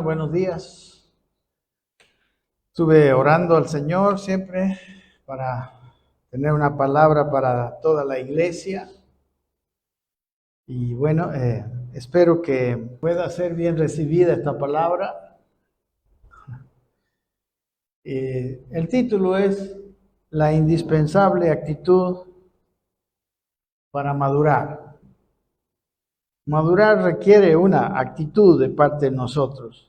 Buenos días. Estuve orando al Señor siempre para tener una palabra para toda la iglesia. Y bueno, espero que pueda ser bien recibida esta palabra. El título es La indispensable actitud para madurar. Madurar requiere una actitud de parte de nosotros.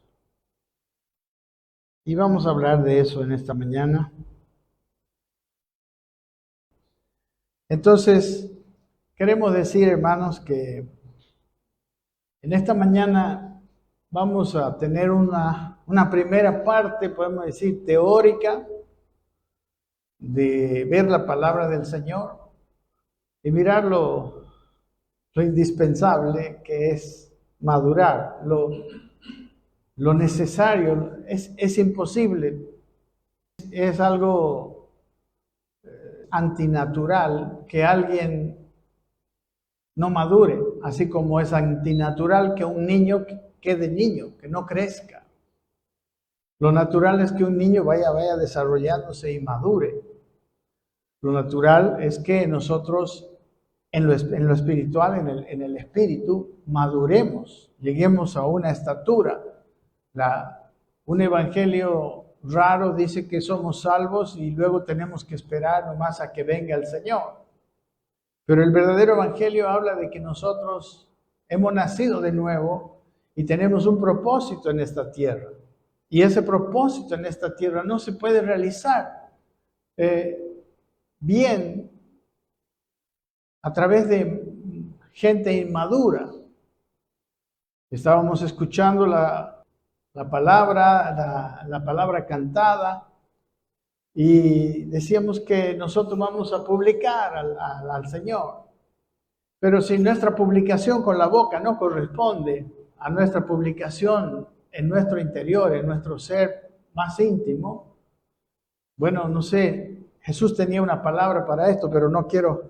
Y vamos a hablar de eso en esta mañana. Entonces, queremos decir, hermanos, que en esta mañana vamos a tener una primera parte, podemos decir, teórica, de ver la palabra del Señor y mirar lo indispensable que es madurar, lo necesario. Es imposible, es algo antinatural que alguien no madure, así como es antinatural que un niño quede niño, que no crezca. Lo natural es que un niño vaya desarrollándose y madure. Lo natural es que nosotros en lo espiritual, en el espíritu, maduremos, lleguemos a una estatura. Un evangelio raro dice que somos salvos y luego tenemos que esperar nomás a que venga el Señor. Pero el verdadero evangelio habla de que nosotros hemos nacido de nuevo y tenemos un propósito en esta tierra. Y ese propósito en esta tierra no se puede realizar bien a través de gente inmadura. Estábamos escuchando la palabra cantada y decíamos que nosotros vamos a publicar al Señor. Pero si nuestra publicación con la boca no corresponde a nuestra publicación en nuestro interior, en nuestro ser más íntimo, bueno, no sé, Jesús tenía una palabra para esto, pero no quiero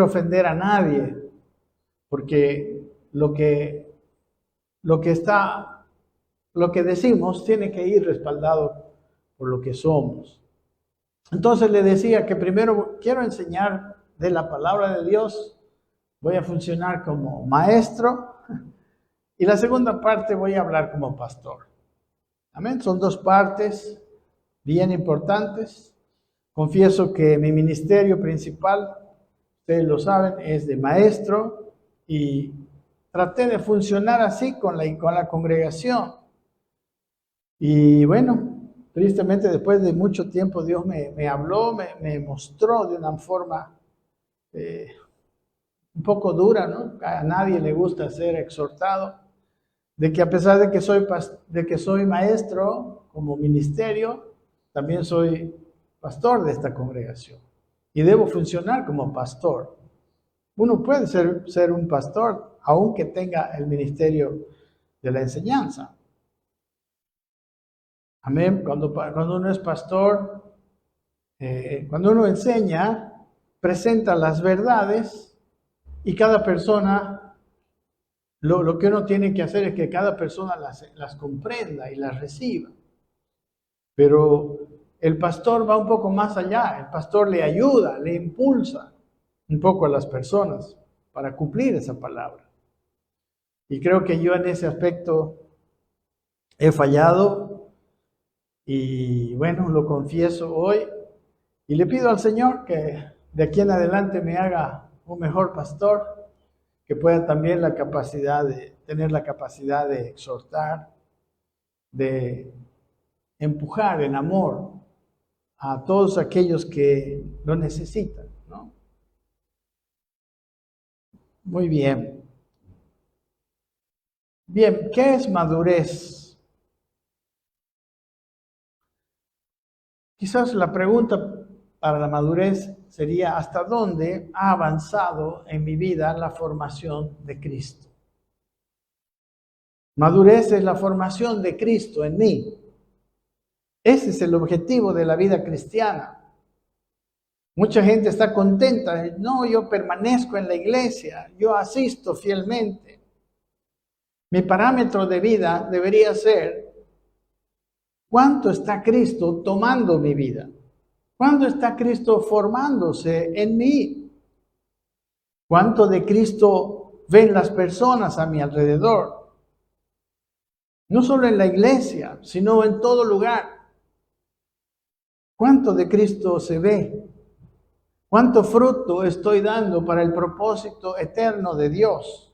ofender a nadie, porque lo que decimos tiene que ir respaldado por lo que somos. Entonces le decía que primero quiero enseñar de la palabra de Dios, voy a funcionar como maestro, y la segunda parte voy a hablar como pastor. Amén, son dos partes bien importantes. Confieso que mi ministerio principal, ustedes lo saben, es de maestro y traté de funcionar así con la congregación. Y bueno, tristemente después de mucho tiempo Dios me habló, me mostró de una forma un poco dura, ¿no? A nadie le gusta ser exhortado, de que a pesar de que soy maestro como ministerio, también soy pastor de esta congregación y debo funcionar como pastor. Uno puede ser un pastor aunque tenga el ministerio de la enseñanza. Amén. Cuando uno es pastor, cuando uno enseña, presenta las verdades y cada persona, lo que uno tiene que hacer es que cada persona las comprenda y las reciba. Pero el pastor va un poco más allá, el pastor le ayuda, le impulsa un poco a las personas para cumplir esa palabra. Y creo que yo en ese aspecto he fallado y bueno, lo confieso hoy y le pido al Señor que de aquí en adelante me haga un mejor pastor, que pueda también tener la capacidad de exhortar, de empujar en amor a todos aquellos que lo necesitan, ¿no? Muy bien. Bien, ¿qué es madurez? Quizás la pregunta para la madurez sería: ¿hasta dónde ha avanzado en mi vida la formación de Cristo? Madurez es la formación de Cristo en mí. Ese es el objetivo de la vida cristiana. Mucha gente está contenta. No, yo permanezco en la iglesia, yo asisto fielmente. Mi parámetro de vida debería ser cuánto está Cristo tomando mi vida. ¿Cuánto está Cristo formándose en mí? ¿Cuánto de Cristo ven las personas a mi alrededor? No solo en la iglesia, sino en todo lugar. ¿Cuánto de Cristo se ve? ¿Cuánto fruto estoy dando para el propósito eterno de Dios?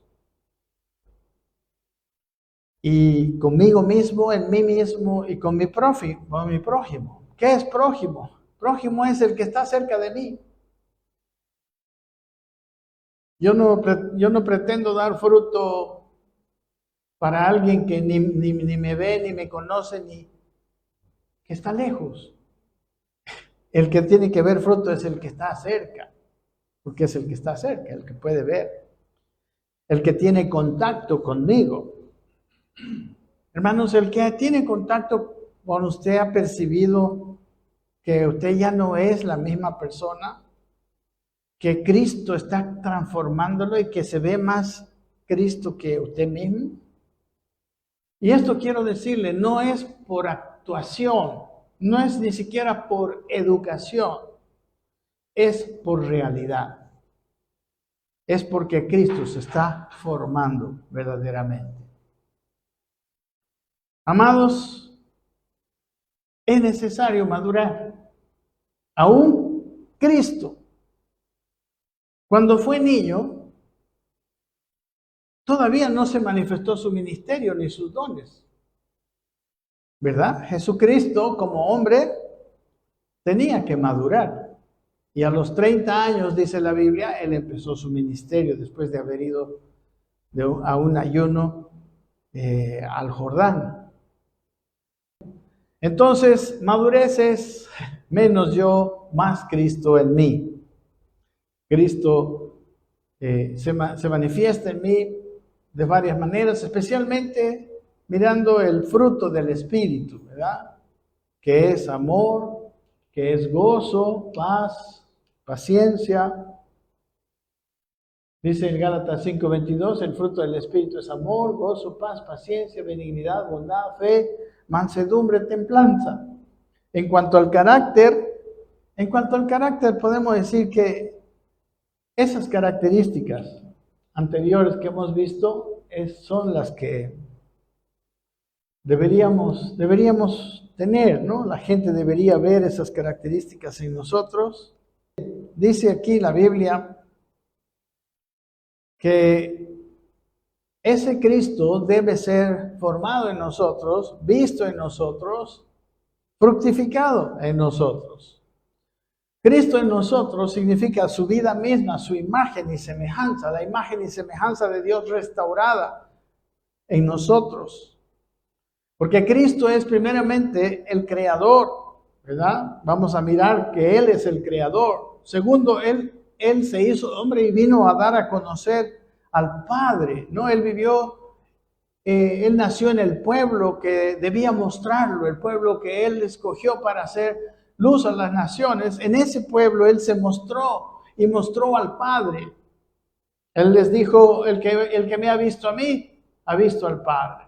Y conmigo mismo, en mí mismo y con mi prójimo. ¿Qué es prójimo? Prójimo es el que está cerca de mí. Yo no pretendo dar fruto para alguien que ni me ve, ni me conoce, ni que está lejos. El que tiene que ver fruto es el que está cerca, porque es el que está cerca, el que puede ver, el que tiene contacto conmigo. Hermanos, el que tiene contacto con usted ha percibido que usted ya no es la misma persona, que Cristo está transformándolo y que se ve más Cristo que usted mismo. Y esto quiero decirle, no es por actuación, no es ni siquiera por educación, es por realidad. Es porque Cristo se está formando verdaderamente. Amados, es necesario madurar. Aún Cristo, cuando fue niño, todavía no se manifestó su ministerio ni sus dones. ¿Verdad? Jesucristo, como hombre, tenía que madurar. Y a los 30 años, dice la Biblia, él empezó su ministerio después de haber ido a un ayuno al Jordán. Entonces, madurez es menos yo, más Cristo en mí. Cristo se manifiesta en mí de varias maneras, especialmente mirando el fruto del Espíritu, ¿verdad? Que es amor, que es gozo, paz, paciencia. Dice en Gálatas 5:22, el fruto del Espíritu es amor, gozo, paz, paciencia, benignidad, bondad, fe, mansedumbre, templanza. En cuanto al carácter podemos decir que esas características anteriores que hemos visto son las que deberíamos tener, ¿no? La gente debería ver esas características en nosotros. Dice aquí la Biblia que ese Cristo debe ser formado en nosotros, visto en nosotros, fructificado en nosotros. Cristo en nosotros significa su vida misma, su imagen y semejanza, la imagen y semejanza de Dios restaurada en nosotros. Porque Cristo es primeramente el creador, ¿verdad? Vamos a mirar que Él es el creador. Segundo, Él se hizo hombre y vino a dar a conocer al Padre, ¿no? Él nació en el pueblo que debía mostrarlo, el pueblo que Él escogió para hacer luz a las naciones. En ese pueblo Él se mostró y mostró al Padre. Él les dijo, el que me ha visto a mí, ha visto al Padre.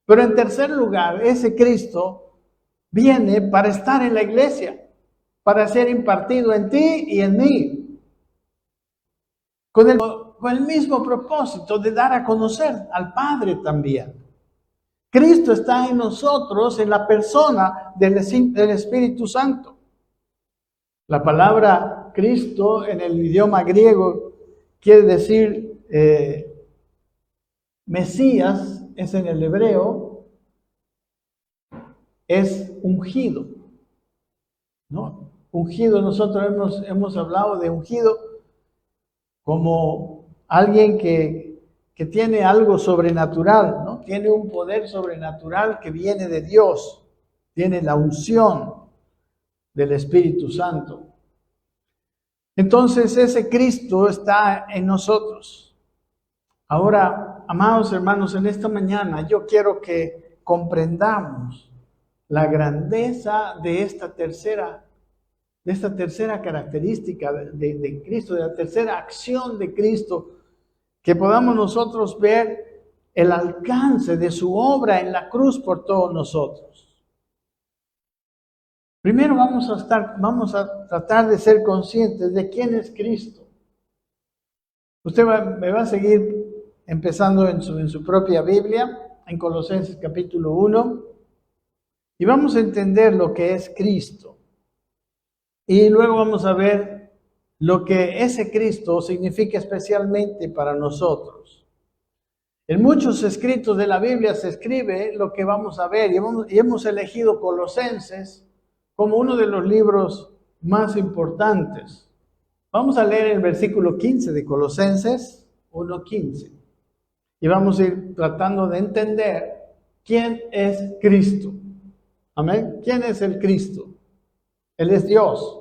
Pero en tercer lugar, ese Cristo viene para estar en la iglesia, para ser impartido en ti y en mí, con el mismo propósito de dar a conocer al Padre también. Cristo está en nosotros, en la persona del Espíritu Santo. La palabra Cristo en el idioma griego quiere decir Mesías, es en el hebreo, es ungido, ¿no? Ungido, nosotros hemos hablado de ungido como alguien que tiene algo sobrenatural, ¿no? Tiene un poder sobrenatural que viene de Dios, tiene la unción del Espíritu Santo. Entonces ese Cristo está en nosotros. Ahora, amados hermanos, en esta mañana yo quiero que comprendamos la grandeza de esta tercera característica de Cristo, de la tercera acción de Cristo, que podamos nosotros ver el alcance de su obra en la cruz por todos nosotros. Primero vamos a tratar de ser conscientes de quién es Cristo. Usted me va a seguir empezando en su propia Biblia, en Colosenses capítulo 1, y vamos a entender lo que es Cristo. Y luego vamos a ver lo que ese Cristo significa especialmente para nosotros. En muchos escritos de la Biblia se escribe lo que vamos a ver, y hemos elegido Colosenses como uno de los libros más importantes. Vamos a leer el versículo 15 de Colosenses 1:15. Y vamos a ir tratando de entender quién es Cristo. Amén. ¿Quién es el Cristo? Él es Dios.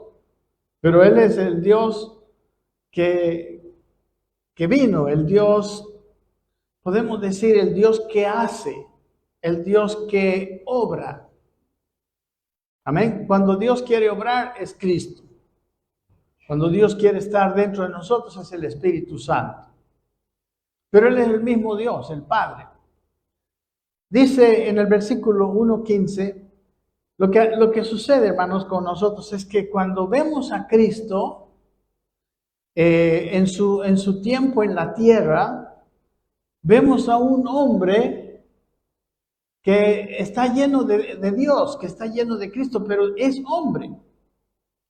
Pero Él es el Dios que vino, el Dios, podemos decir, el Dios que hace, el Dios que obra. Amén. Cuando Dios quiere obrar es Cristo. Cuando Dios quiere estar dentro de nosotros es el Espíritu Santo. Pero Él es el mismo Dios, el Padre. Dice en el versículo 1:15, lo que sucede, hermanos, con nosotros es que cuando vemos a Cristo en su tiempo en la tierra, vemos a un hombre que está lleno de Dios, que está lleno de Cristo, pero es hombre.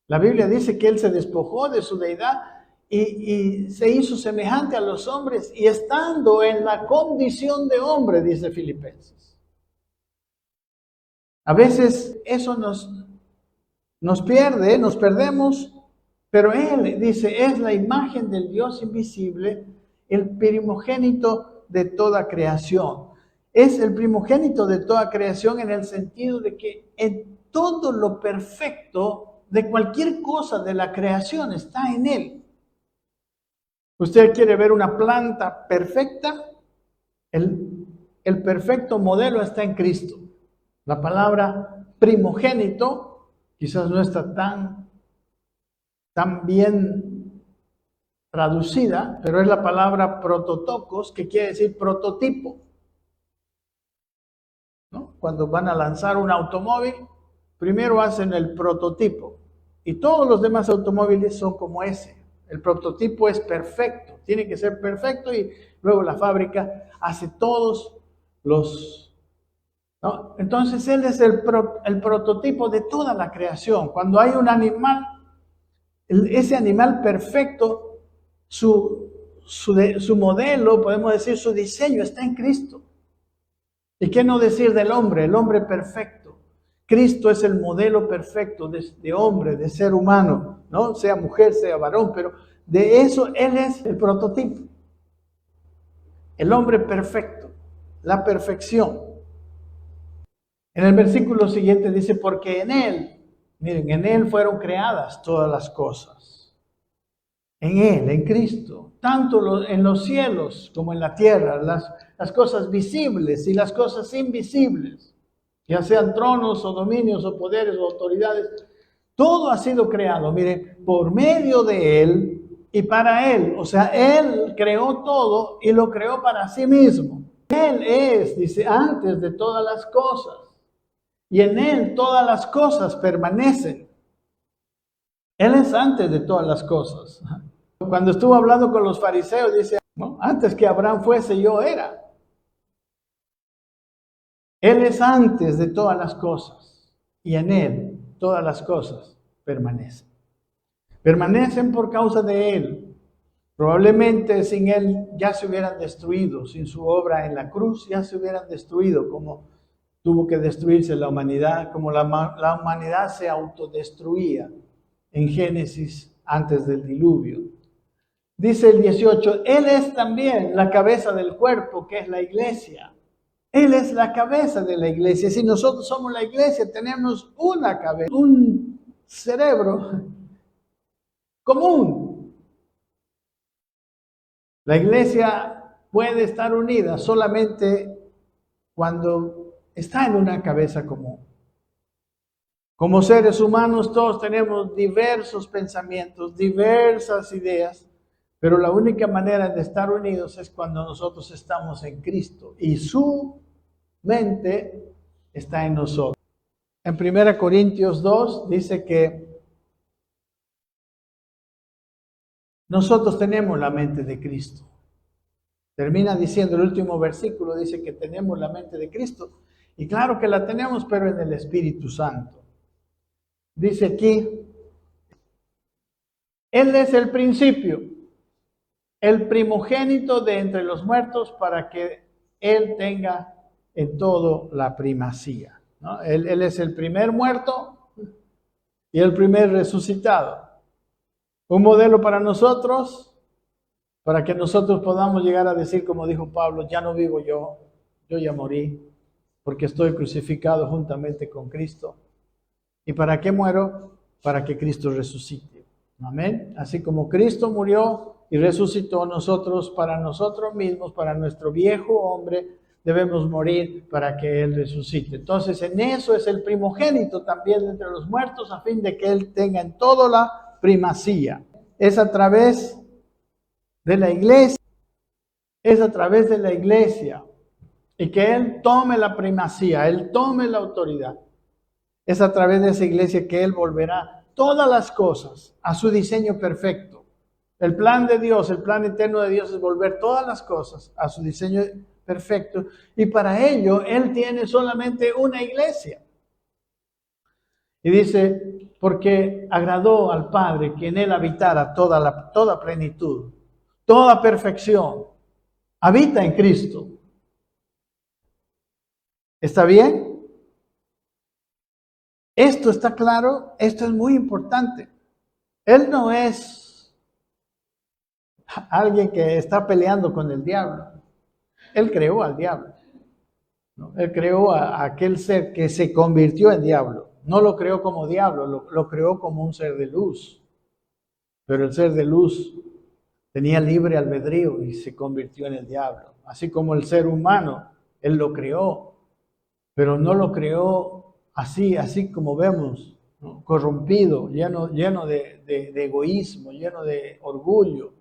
La Biblia dice que Él se despojó de su deidad y se hizo semejante a los hombres, y estando en la condición de hombre, dice Filipenses. A veces eso nos pierde, nos perdemos, pero Él dice, es la imagen del Dios invisible, el primogénito de toda creación. Es el primogénito de toda creación en el sentido de que en todo lo perfecto de cualquier cosa de la creación está en Él. ¿Usted quiere ver una planta perfecta? El perfecto modelo está en Cristo. La palabra primogénito quizás no está tan bien traducida, pero es la palabra prototokos, que quiere decir prototipo. ¿No? Cuando van a lanzar un automóvil, primero hacen el prototipo, y todos los demás automóviles son como ese. El prototipo es perfecto, tiene que ser perfecto, y luego la fábrica hace todos los... ¿no? Entonces Él es el prototipo de toda la creación. Cuando hay un animal, ese animal perfecto, su modelo, podemos decir, su diseño está en Cristo. ¿Y qué no decir del hombre? El hombre perfecto. Cristo es el modelo perfecto de hombre, de ser humano, ¿no? Sea mujer, sea varón, pero de eso Él es el prototipo. El hombre perfecto, la perfección. En el versículo siguiente dice, porque en Él, miren, en Él fueron creadas todas las cosas. En Él, en Cristo, tanto en los cielos como en la tierra, las cosas visibles y las cosas invisibles. Ya sean tronos o dominios o poderes o autoridades, todo ha sido creado, mire, por medio de Él y para Él. O sea, Él creó todo y lo creó para sí mismo. Él es, dice, antes de todas las cosas, y en Él todas las cosas permanecen. Él es antes de todas las cosas. Cuando estuvo hablando con los fariseos, dice, ¿no? Antes que Abraham fuese, yo era. Él es antes de todas las cosas, y en Él todas las cosas permanecen. Permanecen por causa de Él. Probablemente sin Él ya se hubieran destruido, sin su obra en la cruz ya se hubieran destruido, como tuvo que destruirse la humanidad, como la humanidad se autodestruía en Génesis antes del diluvio. Dice el 18, Él es también la cabeza del cuerpo, que es la iglesia. Él es la cabeza de la iglesia. Si nosotros somos la iglesia, tenemos una cabeza, un cerebro común. La iglesia puede estar unida solamente cuando está en una cabeza común. Como seres humanos todos tenemos diversos pensamientos, diversas ideas, Pero la única manera de estar unidos es cuando nosotros estamos en Cristo y su mente está en nosotros. En 1 Corintios 2 dice que nosotros tenemos la mente de Cristo. Termina diciendo el último versículo, dice que tenemos la mente de Cristo. Y claro que la tenemos, pero en el Espíritu Santo. Dice aquí, Él es el principio, el primogénito de entre los muertos, para que Él tenga en todo la primacía, ¿no? Él es el primer muerto y el primer resucitado. Un modelo para nosotros, para que nosotros podamos llegar a decir, como dijo Pablo, ya no vivo yo ya morí, porque estoy crucificado juntamente con Cristo. ¿Y para qué muero? Para que Cristo resucite. Amén. Así como Cristo murió y resucitó, nosotros, para nosotros mismos, para nuestro viejo hombre, debemos morir para que Él resucite. Entonces, en eso es el primogénito también entre los muertos, a fin de que Él tenga en todo la primacía. Es a través de la iglesia, y que Él tome la primacía, Él tome la autoridad. Es a través de esa iglesia que Él volverá todas las cosas a su diseño perfecto. El plan de Dios, el plan eterno de Dios es volver todas las cosas a su diseño perfecto, y para ello Él tiene solamente una iglesia. Y dice, porque agradó al Padre que en Él habitara toda plenitud, toda perfección. Habita en Cristo. ¿Está bien? Esto está claro, esto es muy importante. Él no es alguien que está peleando con el diablo. Él creó al diablo, ¿no? Él creó a aquel ser que se convirtió en diablo. No lo creó como diablo, lo creó como un ser de luz. Pero el ser de luz tenía libre albedrío y se convirtió en el diablo. Así como el ser humano, Él lo creó, pero no lo creó así como vemos, ¿no? Corrompido, lleno de egoísmo, lleno de orgullo.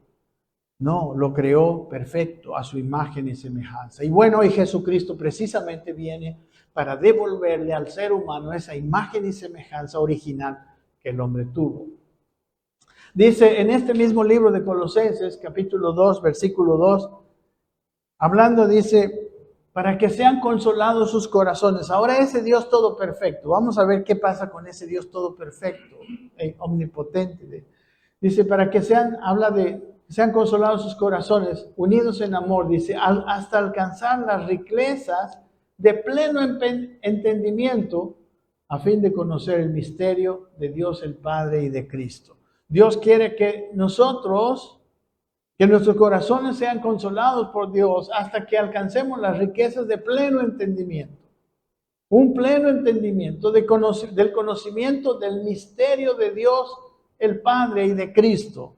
No, lo creó perfecto a su imagen y semejanza. Y bueno, y Jesucristo precisamente viene para devolverle al ser humano esa imagen y semejanza original que el hombre tuvo. Dice en este mismo libro de Colosenses, capítulo 2, versículo 2, hablando, dice, para que sean consolados sus corazones. Ahora ese Dios todo perfecto, vamos a ver qué pasa con ese Dios todo perfecto, omnipotente. Dice, para que sean consolados sus corazones, unidos en amor, dice, hasta alcanzar las riquezas de pleno entendimiento, a fin de conocer el misterio de Dios el Padre y de Cristo. Dios quiere que nuestros corazones sean consolados por Dios hasta que alcancemos las riquezas de pleno entendimiento. Un pleno entendimiento del conocimiento del misterio de Dios el Padre y de Cristo.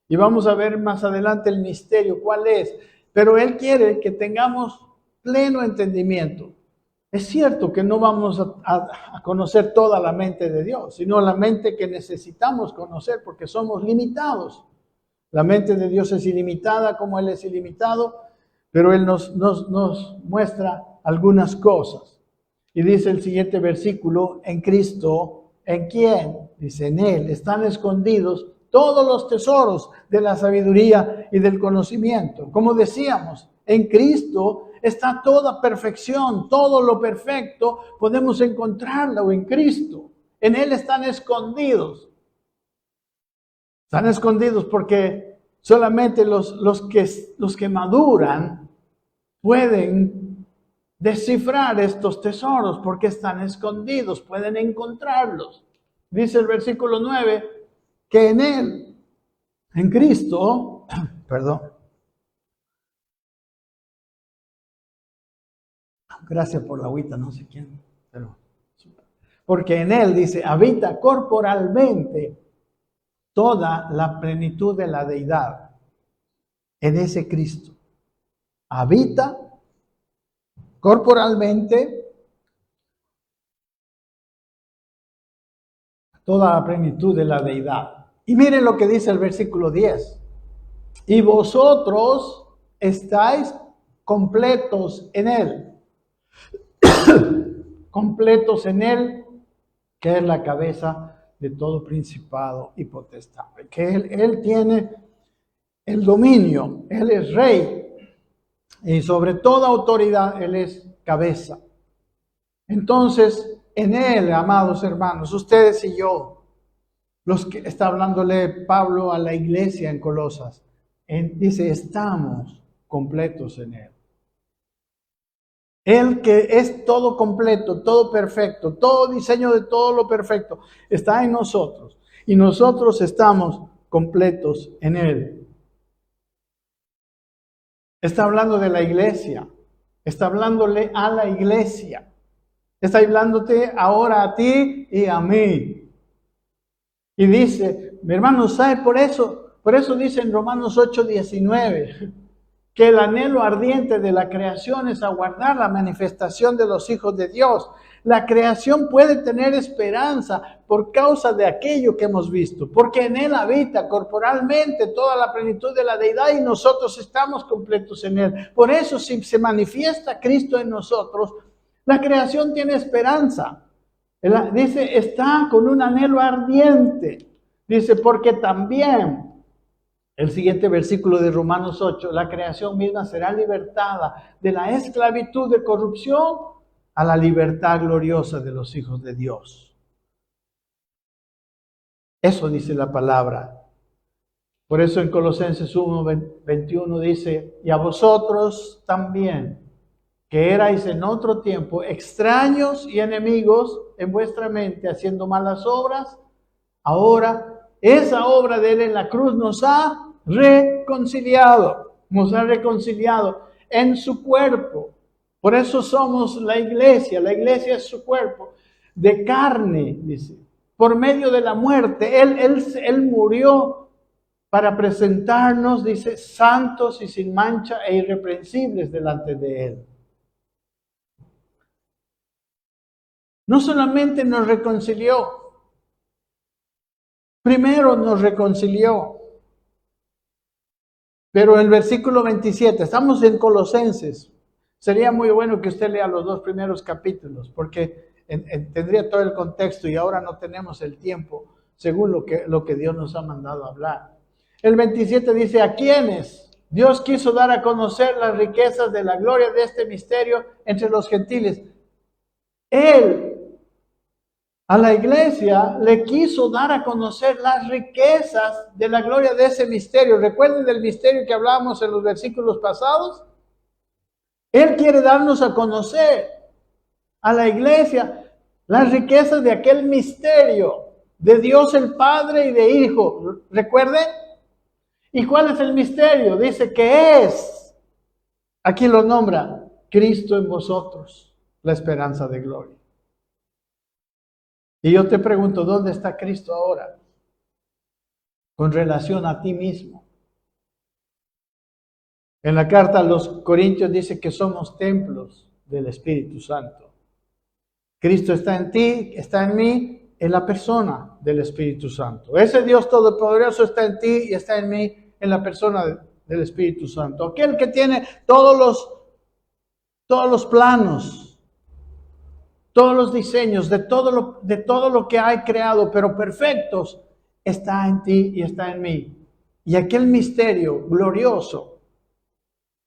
Y vamos a ver más adelante el misterio, cuál es. Pero Él quiere que tengamos pleno entendimiento. Es cierto que no vamos a conocer toda la mente de Dios, sino la mente que necesitamos conocer porque somos limitados. La mente de Dios es ilimitada como Él es ilimitado, pero Él nos muestra algunas cosas. Y dice el siguiente versículo, en Cristo, ¿en quién? Dice, en Él están escondidos todos los tesoros de la sabiduría y del conocimiento. Como decíamos, en Cristo está toda perfección, todo lo perfecto, podemos encontrarlo en Cristo. En Él están escondidos. Están escondidos porque solamente los que maduran pueden descifrar estos tesoros porque están escondidos, pueden encontrarlos. Dice el versículo 9 que en Él, en Cristo, perdón. Gracias por la agüita, no sé quién, pero porque en Él, dice, habita corporalmente toda la plenitud de la deidad. En ese Cristo habita corporalmente toda la plenitud de la deidad. Y miren lo que dice el versículo 10. y vosotros estáis completos en Él. Completos en Él, que es la cabeza de todo principado y potestad. Que Él tiene el dominio, Él es rey, y sobre toda autoridad Él es cabeza. Entonces, en Él, amados hermanos, ustedes y yo, los que está hablándole Pablo a la iglesia en Colosas, dice, estamos completos en Él. Él que es todo completo, todo perfecto, todo diseño de todo lo perfecto, está en nosotros. Y nosotros estamos completos en Él. Está hablando de la iglesia. Está hablándole a la iglesia. Está hablándote ahora a ti y a mí. Y dice, mi hermano, ¿sabe por eso? Por eso dice en Romanos 8:19, que el anhelo ardiente de la creación es aguardar la manifestación de los hijos de Dios. La creación puede tener esperanza por causa de aquello que hemos visto, porque en Él habita corporalmente toda la plenitud de la deidad y nosotros estamos completos en Él. Por eso, si se manifiesta Cristo en nosotros, la creación tiene esperanza. Dice, está con un anhelo ardiente. Dice, porque también, el siguiente versículo de Romanos 8, la creación misma será libertada de la esclavitud de corrupción a la libertad gloriosa de los hijos de Dios. Eso dice la palabra. Por eso en Colosenses 1:21 dice, y a vosotros también, que erais en otro tiempo extraños y enemigos en vuestra mente, haciendo malas obras, ahora esa obra de Él en la cruz nos ha reconciliado en su cuerpo. Por eso somos la iglesia es su cuerpo, de carne, dice, por medio de la muerte. Él murió para presentarnos, dice, santos y sin mancha e irreprensibles delante de Él. No solamente nos reconcilió, primero nos reconcilió. Pero el versículo 27, estamos en Colosenses. Sería muy bueno que usted lea los 2 primeros capítulos, porque tendría todo el contexto y ahora no tenemos el tiempo, según lo que Dios nos ha mandado a hablar. El 27 dice, ¿a quiénes Dios quiso dar a conocer las riquezas de la gloria de este misterio entre los gentiles? Él, a la iglesia, le quiso dar a conocer las riquezas de la gloria de ese misterio. ¿Recuerden del misterio que hablábamos en los versículos pasados? Él quiere darnos a conocer a la iglesia las riquezas de aquel misterio de Dios el Padre y de Hijo. ¿Recuerden? ¿Y cuál es el misterio? Dice que es, aquí lo nombra, Cristo en vosotros, la esperanza de gloria. Y yo te pregunto, ¿dónde está Cristo ahora? Con relación a ti mismo. En la carta a los Corintios dice que somos templos del Espíritu Santo. Cristo está en ti, está en mí, en la persona del Espíritu Santo. Ese Dios todopoderoso está en ti y está en mí, en la persona del Espíritu Santo. Aquel que tiene todos los planos, todos los diseños de todo lo que hay creado, pero perfectos, está en ti y está en mí. Y aquel misterio glorioso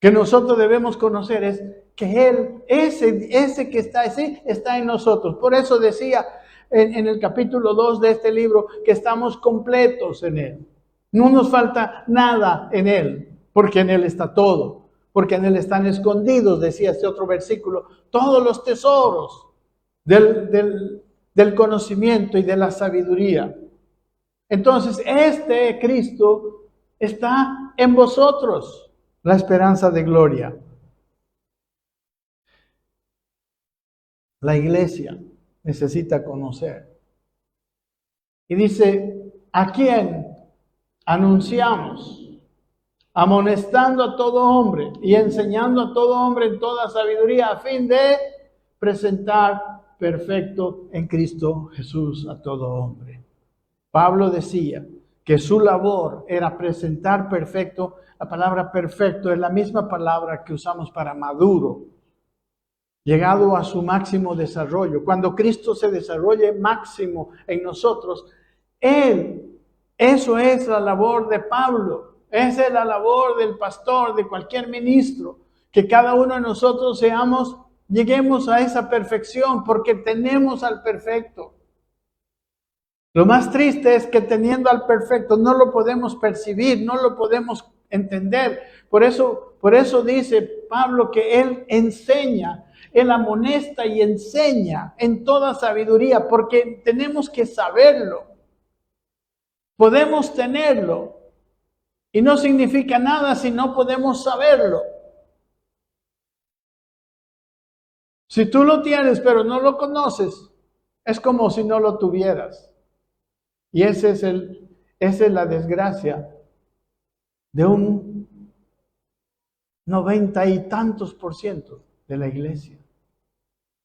que nosotros debemos conocer es que Él, ese que está así, está en nosotros. Por eso decía en el capítulo 2 de este libro que estamos completos en Él. No nos falta nada en Él, porque en Él está todo. Porque en Él están escondidos, decía este otro versículo, todos los tesoros del conocimiento y de la sabiduría. Entonces, este Cristo está en vosotros, la esperanza de gloria. La iglesia necesita conocer. Y dice, ¿a quién anunciamos? Amonestando a todo hombre y enseñando a todo hombre en toda sabiduría, a fin de presentar perfecto en Cristo Jesús a todo hombre. Pablo decía que su labor era presentar perfecto. La palabra perfecto es la misma palabra que usamos para maduro, llegado a su máximo desarrollo. Cuando Cristo se desarrolle máximo en nosotros, eso es la labor de Pablo, esa es la labor del pastor, de cualquier ministro, que cada uno de nosotros lleguemos a esa perfección, porque tenemos al perfecto. Lo más triste es que teniendo al perfecto no lo podemos percibir, no lo podemos entender. Por eso dice Pablo que él enseña, él amonesta y enseña en toda sabiduría, porque tenemos que saberlo. Podemos tenerlo y no significa nada si no podemos saberlo. Si tú lo tienes pero no lo conoces, es como si no lo tuvieras. Y esa es la desgracia de un 90 y tantos % de la iglesia.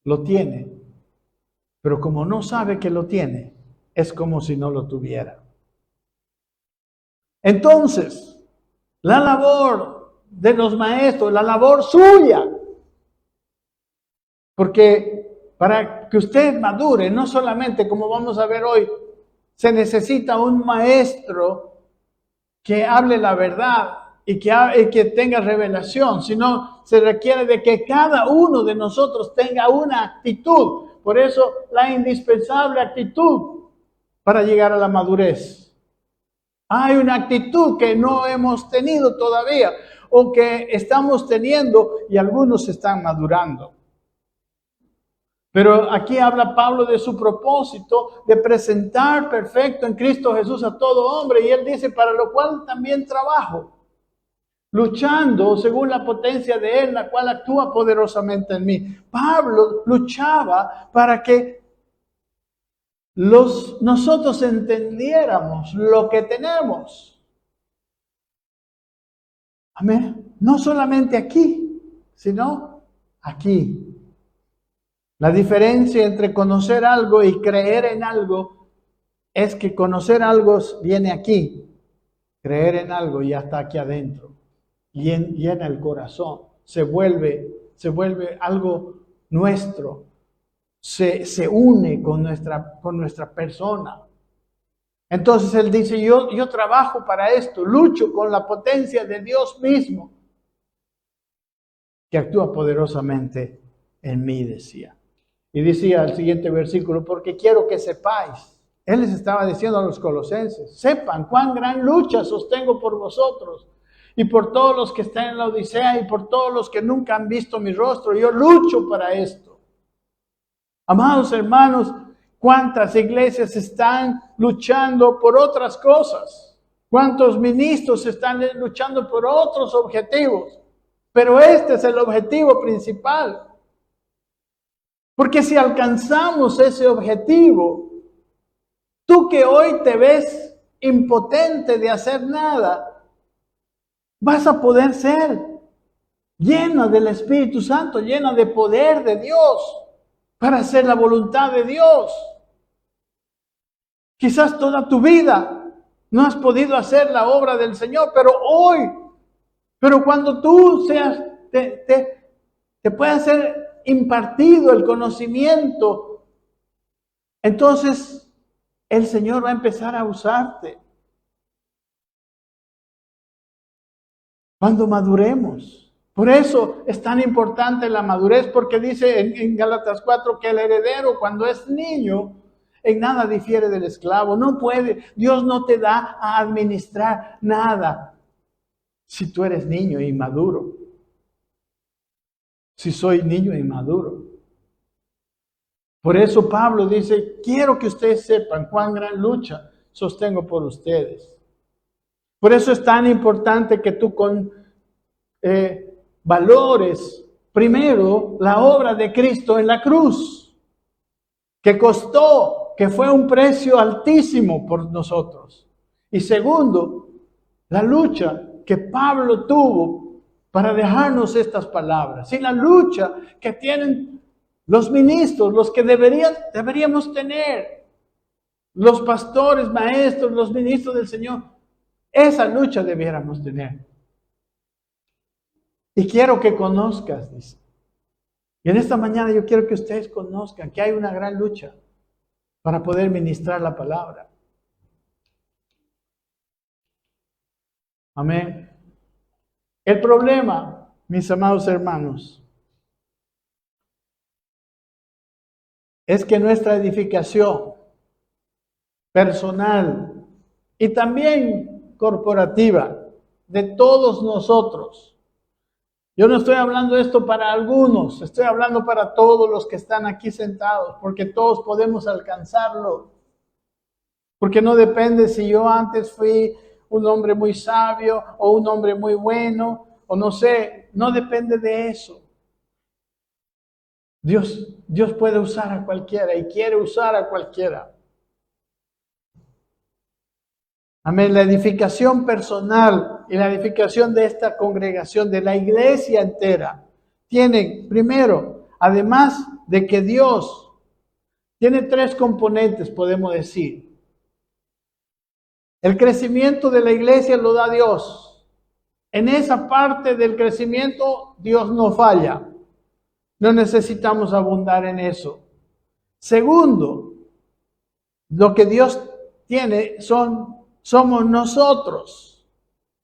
Lo tiene, pero como no sabe que lo tiene, es como si no lo tuviera. Entonces, la labor de los maestros, la labor suya, porque para que usted madure, no solamente como vamos a ver hoy, se necesita un maestro que hable la verdad y que tenga revelación, sino se requiere de que cada uno de nosotros tenga una actitud. Por eso la indispensable actitud para llegar a la madurez. Hay una actitud que no hemos tenido todavía o que estamos teniendo y algunos están madurando. Pero aquí habla Pablo de su propósito de presentar perfecto en Cristo Jesús a todo hombre. Y él dice, para lo cual también trabajo, luchando según la potencia de él, la cual actúa poderosamente en mí. Pablo luchaba para que nosotros entendiéramos lo que tenemos. Amén. No solamente aquí, sino aquí. La diferencia entre conocer algo y creer en algo es que conocer algo viene aquí, creer en algo ya está aquí adentro, llena el corazón, se vuelve algo nuestro, se une con nuestra persona. Entonces él dice, yo trabajo para esto, lucho con la potencia de Dios mismo, que actúa poderosamente en mí, decía. Y decía el siguiente versículo, porque quiero que sepáis. Él les estaba diciendo a los colosenses, sepan cuán gran lucha sostengo por vosotros y por todos los que están en la Odisea y por todos los que nunca han visto mi rostro. Yo lucho para esto. Amados hermanos, cuántas iglesias están luchando por otras cosas. Cuántos ministros están luchando por otros objetivos. Pero este es el objetivo principal. Porque si alcanzamos ese objetivo, tú que hoy te ves impotente de hacer nada, vas a poder ser llena del Espíritu Santo, llena de poder de Dios, para hacer la voluntad de Dios. Quizás toda tu vida no has podido hacer la obra del Señor, pero cuando tú te pueda ser impartido el conocimiento, entonces el Señor va a empezar a usarte. Cuando maduremos. Por eso es tan importante la madurez, porque dice en Gálatas 4 que el heredero cuando es niño en nada difiere del esclavo. No puede, Dios no te da a administrar nada si tú eres niño e inmaduro. Si soy niño e inmaduro. Por eso Pablo dice, quiero que ustedes sepan cuán gran lucha sostengo por ustedes. Por eso es tan importante que tú valores primero la obra de Cristo en la cruz, que costó, que fue un precio altísimo por nosotros. Y segundo, la lucha que Pablo tuvo para dejarnos estas palabras, y la lucha que tienen los ministros, los que deberíamos tener, los pastores, maestros, los ministros del Señor. Esa lucha debiéramos tener. Y quiero que conozcas, dice. Y en esta mañana yo quiero que ustedes conozcan que hay una gran lucha para poder ministrar la palabra. Amén. El problema, mis amados hermanos, es que nuestra edificación personal y también corporativa de todos nosotros, yo no estoy hablando esto para algunos, estoy hablando para todos los que están aquí sentados, porque todos podemos alcanzarlo. Porque no depende si yo antes fui un hombre muy sabio o un hombre muy bueno, o no sé, no depende de eso. Dios puede usar a cualquiera y quiere usar a cualquiera. Amén. La edificación personal y la edificación de esta congregación, de la iglesia entera, tiene, primero, además de que Dios tiene 3 componentes, podemos decir. El crecimiento de la iglesia lo da Dios. En esa parte del crecimiento, Dios no falla. No necesitamos abundar en eso. Segundo, lo que Dios tiene somos nosotros.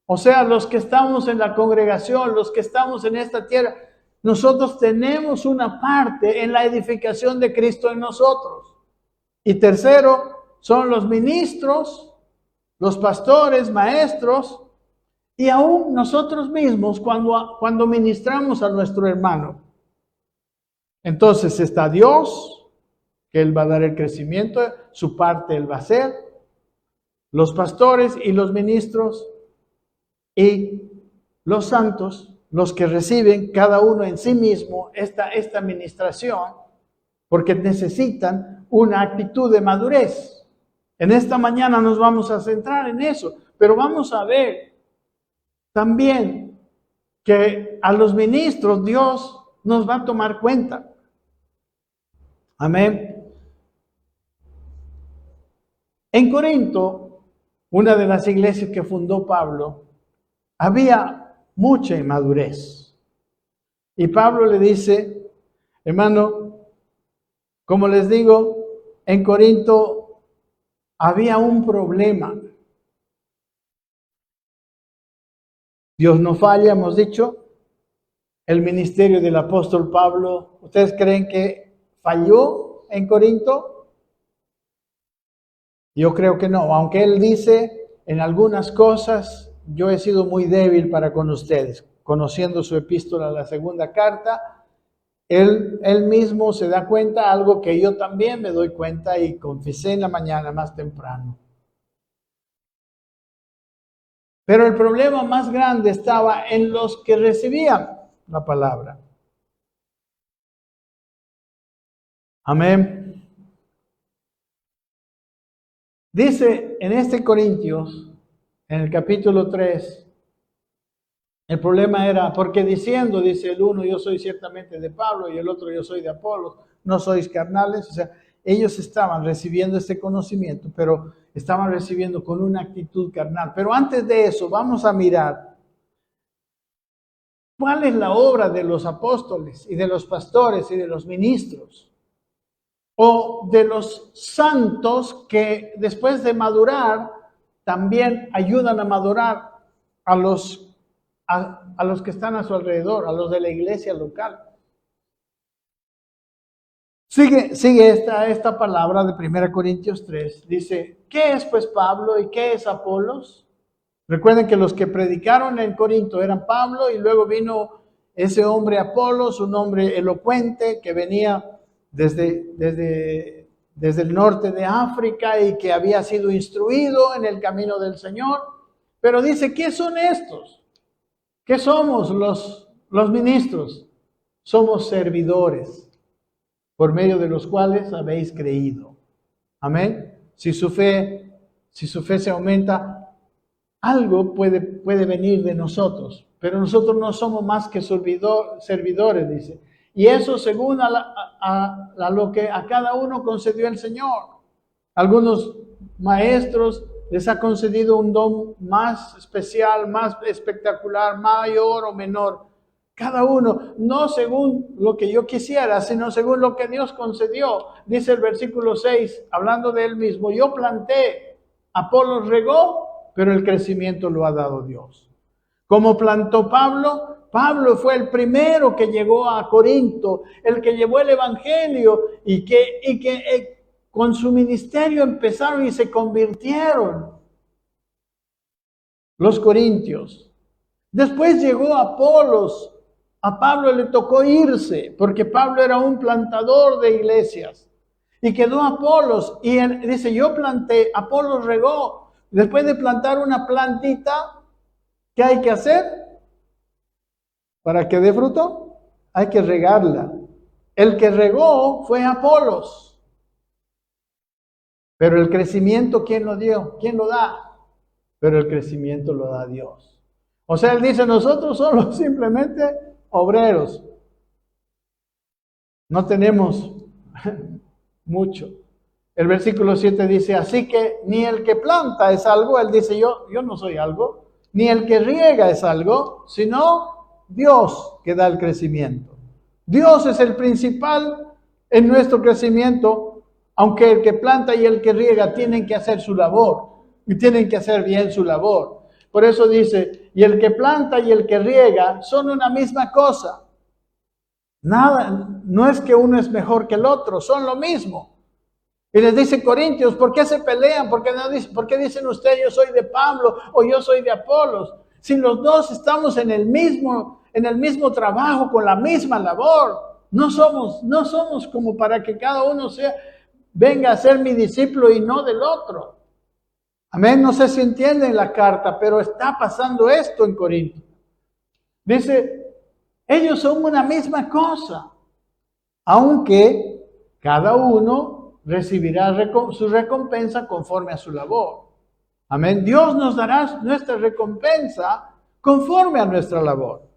O sea, los que estamos en la congregación, los que estamos en esta tierra, nosotros tenemos una parte en la edificación de Cristo en nosotros. Y tercero, son los ministros, los pastores, maestros, y aún nosotros mismos cuando ministramos a nuestro hermano. Entonces está Dios, que Él va a dar el crecimiento, su parte Él va a hacer, los pastores y los ministros y los santos, los que reciben cada uno en sí mismo esta administración, porque necesitan una actitud de madurez. En esta mañana nos vamos a centrar en eso, pero vamos a ver también que a los ministros Dios nos va a tomar cuenta. Amén. En Corinto, una de las iglesias que fundó Pablo, había mucha inmadurez. Y Pablo le dice, hermano, como les digo, en Corinto había un problema. Dios no falla, hemos dicho. El ministerio del apóstol Pablo, ¿ustedes creen que falló en Corinto? Yo creo que no, aunque él dice en algunas cosas, yo he sido muy débil para con ustedes. Conociendo su epístola, la segunda carta, él mismo se da cuenta, algo que yo también me doy cuenta y confesé en la mañana más temprano. Pero el problema más grande estaba en los que recibían la palabra. Amén. Dice en este Corintios, en el capítulo 3, el problema era, porque diciendo, dice el uno, yo soy ciertamente de Pablo, y el otro, yo soy de Apolos, no sois carnales. O sea, ellos estaban recibiendo este conocimiento, pero estaban recibiendo con una actitud carnal. Pero antes de eso, vamos a mirar cuál es la obra de los apóstoles y de los pastores y de los ministros, o de los santos que después de madurar también ayudan a madurar a los que están a su alrededor, a los de la iglesia local. Sigue esta palabra de 1 Corintios 3. Dice, ¿qué es pues Pablo y qué es Apolos? Recuerden que los que predicaron en Corinto eran Pablo, y luego vino ese hombre Apolos, un hombre elocuente que venía desde el norte de África y que había sido instruido en el camino del Señor. Pero dice, ¿qué son estos? ¿Qué somos los ministros? Somos servidores, por medio de los cuales habéis creído. Amén. Si su fe se aumenta, algo puede venir de nosotros, pero nosotros no somos más que servidores, dice. Y eso según a lo que a cada uno concedió el Señor. Algunos maestros les ha concedido un don más especial, más espectacular, mayor o menor. Cada uno, no según lo que yo quisiera, sino según lo que Dios concedió. Dice el versículo 6, hablando de él mismo, yo planté, Apolos regó, pero el crecimiento lo ha dado Dios. Como plantó Pablo, Pablo fue el primero que llegó a Corinto, el que llevó el evangelio y que con su ministerio empezaron y se convirtieron los corintios. Después llegó Apolos. A Pablo le tocó irse porque Pablo era un plantador de iglesias. Y quedó Apolos. Y él dice, yo planté, Apolos regó. Después de plantar una plantita, ¿qué hay que hacer? Para que dé fruto, hay que regarla. El que regó fue Apolos. Pero el crecimiento, ¿quién lo dio? ¿Quién lo da? Pero el crecimiento lo da Dios. O sea, él dice, nosotros somos simplemente obreros. No tenemos mucho. El versículo 7 dice, así que ni el que planta es algo, él dice, yo no soy algo, ni el que riega es algo, sino Dios que da el crecimiento. Dios es el principal en nuestro crecimiento, aunque el que planta y el que riega tienen que hacer su labor y tienen que hacer bien su labor. Por eso dice, y el que planta y el que riega son una misma cosa. Nada, no es que uno es mejor que el otro, son lo mismo. Y les dice Corintios, ¿por qué se pelean? ¿Por qué dicen ustedes yo soy de Pablo o yo soy de Apolos? Si los dos estamos en el mismo trabajo, con la misma labor. No somos como para que cada uno venga a ser mi discípulo y no del otro. Amén, no sé si entienden la carta, pero está pasando esto en Corinto. Dice, ellos son una misma cosa, aunque cada uno recibirá su recompensa conforme a su labor. Amén, Dios nos dará nuestra recompensa conforme a nuestra labor.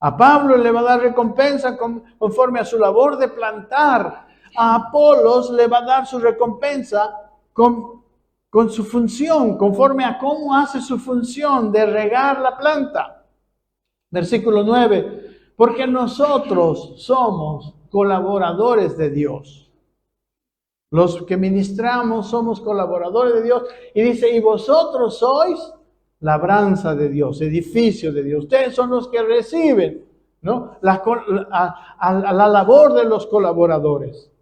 A Pablo le va a dar recompensa conforme a su labor de plantar. A Apolos le va a dar su recompensa con su función, conforme a cómo hace su función de regar la planta. Versículo 9, porque nosotros somos colaboradores de Dios. Los que ministramos somos colaboradores de Dios. Y dice, y vosotros sois labranza de Dios, edificio de Dios. Ustedes son los que reciben, ¿no? a la labor de los colaboradores.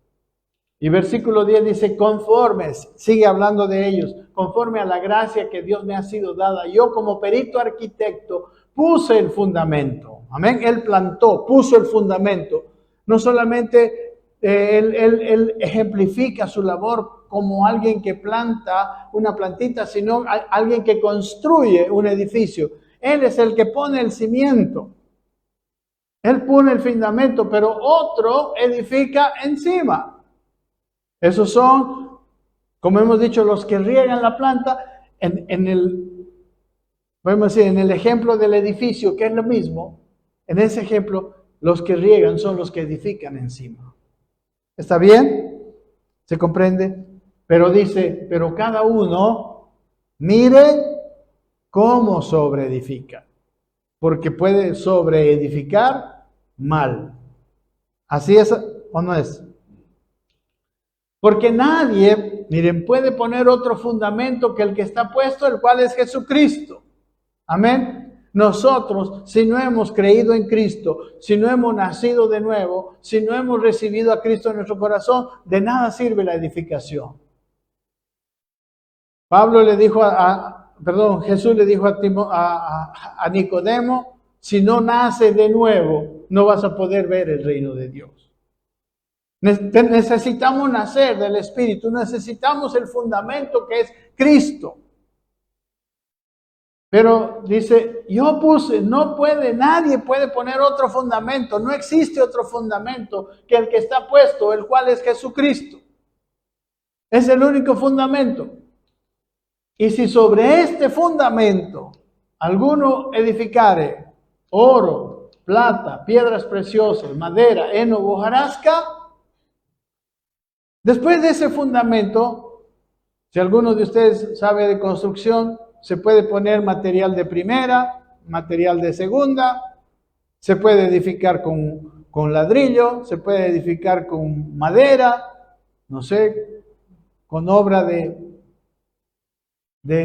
Y versículo 10 dice, conformes, sigue hablando de ellos, conforme a la gracia que Dios me ha sido dada. Yo como perito arquitecto puse el fundamento. Amén. Él plantó, puso el fundamento. No solamente él ejemplifica su labor como alguien que planta una plantita, sino alguien que construye un edificio. Él es el que pone el cimiento. Él pone el fundamento, pero otro edifica encima. Esos son, como hemos dicho, los que riegan la planta en el ejemplo del edificio, que es lo mismo. En ese ejemplo, los que riegan son los que edifican encima. ¿Está bien? ¿Se comprende? Pero dice, pero cada uno mire cómo sobreedifica, porque puede sobreedificar mal. ¿Así es o no es? Porque nadie, miren, puede poner otro fundamento que el que está puesto, el cual es Jesucristo. Amén. Nosotros, si no hemos creído en Cristo, si no hemos nacido de nuevo, si no hemos recibido a Cristo en nuestro corazón, de nada sirve la edificación. Jesús le dijo a Nicodemo, si no nace de nuevo, no vas a poder ver el reino de Dios. Necesitamos nacer del Espíritu, necesitamos el fundamento que es Cristo. Pero dice, nadie puede poner otro fundamento, no existe otro fundamento que el que está puesto, el cual es Jesucristo. Es el único fundamento. Y si sobre este fundamento alguno edificare oro, plata, piedras preciosas, madera, heno o hojarasca, después de ese fundamento Si alguno de ustedes sabe de construcción, se puede poner material de primera, material de segunda, se puede edificar con ladrillo, se puede edificar con madera, no sé, con obra de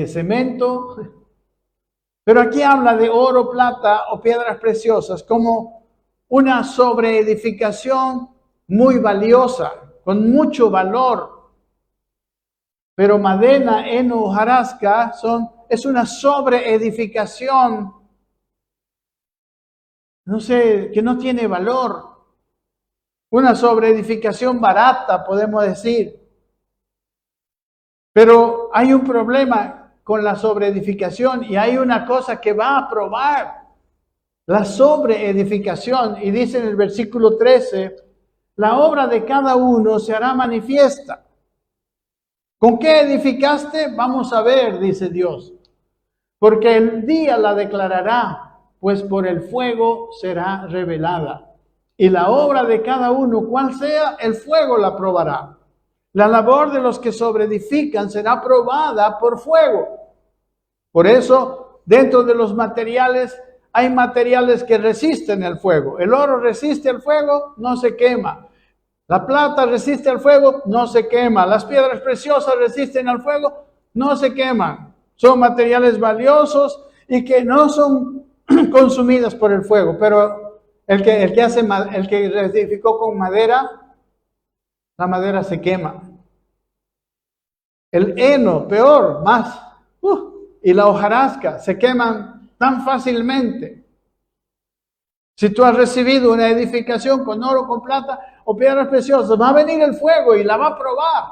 cemento. Pero aquí habla de oro, plata o piedras preciosas como una sobreedificación muy valiosa, con mucho valor. Pero madera, heno, hojarasca es una sobreedificación, no sé, que no tiene valor. Una sobreedificación barata, podemos decir. Pero hay un problema con la sobreedificación y hay una cosa que va a probar la sobreedificación. Y dice en el versículo 13, la obra de cada uno se hará manifiesta. ¿Con qué edificaste? Vamos a ver, dice Dios. Porque el día la declarará, pues por el fuego será revelada. Y la obra de cada uno, cual sea, el fuego la probará. La labor de los que sobreedifican será probada por fuego. Por eso, dentro de los materiales, hay materiales que resisten el fuego. El oro resiste el fuego, no se quema. La plata resiste al fuego, no se quema. Las piedras preciosas resisten al fuego, no se queman. Son materiales valiosos y que no son consumidas por el fuego. Pero el que edificó con madera, la madera se quema. El heno, peor, más. Y la hojarasca se queman tan fácilmente. Si tú has recibido una edificación con oro, con plata o piedras preciosas, va a venir el fuego y la va a probar.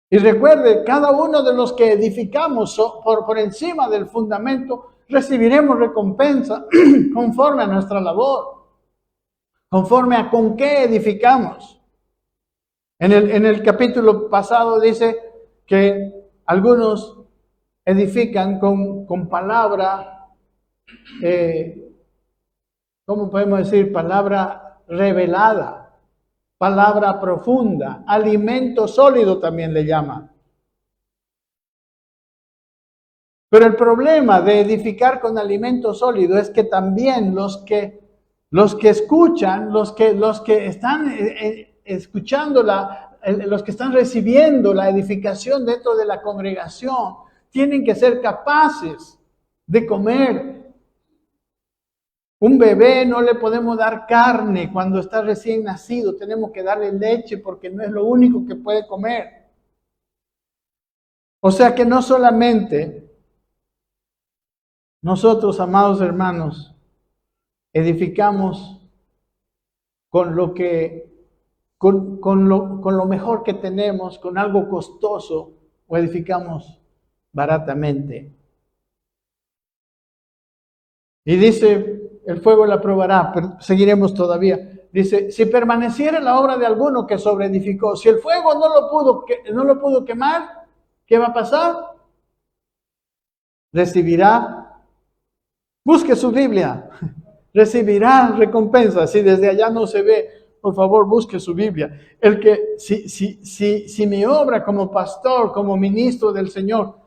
Y recuerde, cada uno de los que edificamos por encima del fundamento, recibiremos recompensa conforme a nuestra labor, conforme a con qué edificamos. En el capítulo pasado dice que algunos edifican con palabra, ¿cómo podemos decir? Palabra revelada, palabra profunda, alimento sólido también le llama. Pero el problema de edificar con alimento sólido es que también los que escuchan, los que están escuchando los que están recibiendo la edificación dentro de la congregación, tienen que ser capaces de comer. Un bebé no le podemos dar carne cuando está recién nacido, tenemos que darle leche porque no es lo único que puede comer. O sea que no solamente nosotros, amados hermanos, edificamos con lo mejor que tenemos, con algo costoso, o edificamos baratamente. Y dice, el fuego la probará, pero seguiremos todavía. Dice, si permaneciera la obra de alguno que sobreedificó, si el fuego no lo pudo quemar, ¿qué va a pasar? Recibirá, busque su Biblia, recibirá recompensa. Si desde allá no se ve, por favor, busque su Biblia. El que, si mi obra como pastor, como ministro del Señor,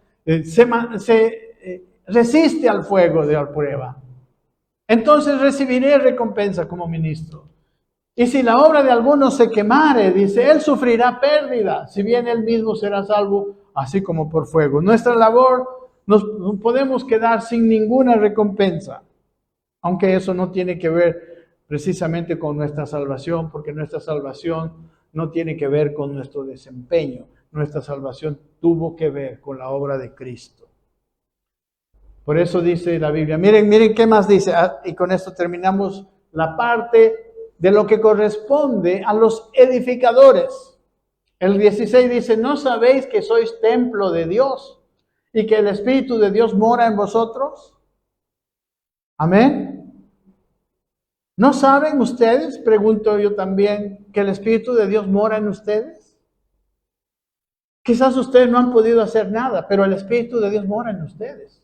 resiste al fuego de la prueba, entonces recibiré recompensa como ministro. Y si la obra de alguno se quemare, dice, él sufrirá pérdida, si bien él mismo será salvo, así como por fuego. Nuestra labor nos podemos quedar sin ninguna recompensa, aunque eso no tiene que ver precisamente con nuestra salvación, porque nuestra salvación no tiene que ver con nuestro desempeño. Nuestra salvación tuvo que ver con la obra de Cristo. Por eso dice la Biblia, miren qué más dice, y con esto terminamos la parte de lo que corresponde a los edificadores. El 16 dice, ¿no sabéis que sois templo de Dios y que el Espíritu de Dios mora en vosotros? Amén. ¿No saben ustedes, pregunto yo también, que el Espíritu de Dios mora en ustedes? Quizás ustedes no han podido hacer nada, pero el Espíritu de Dios mora en ustedes.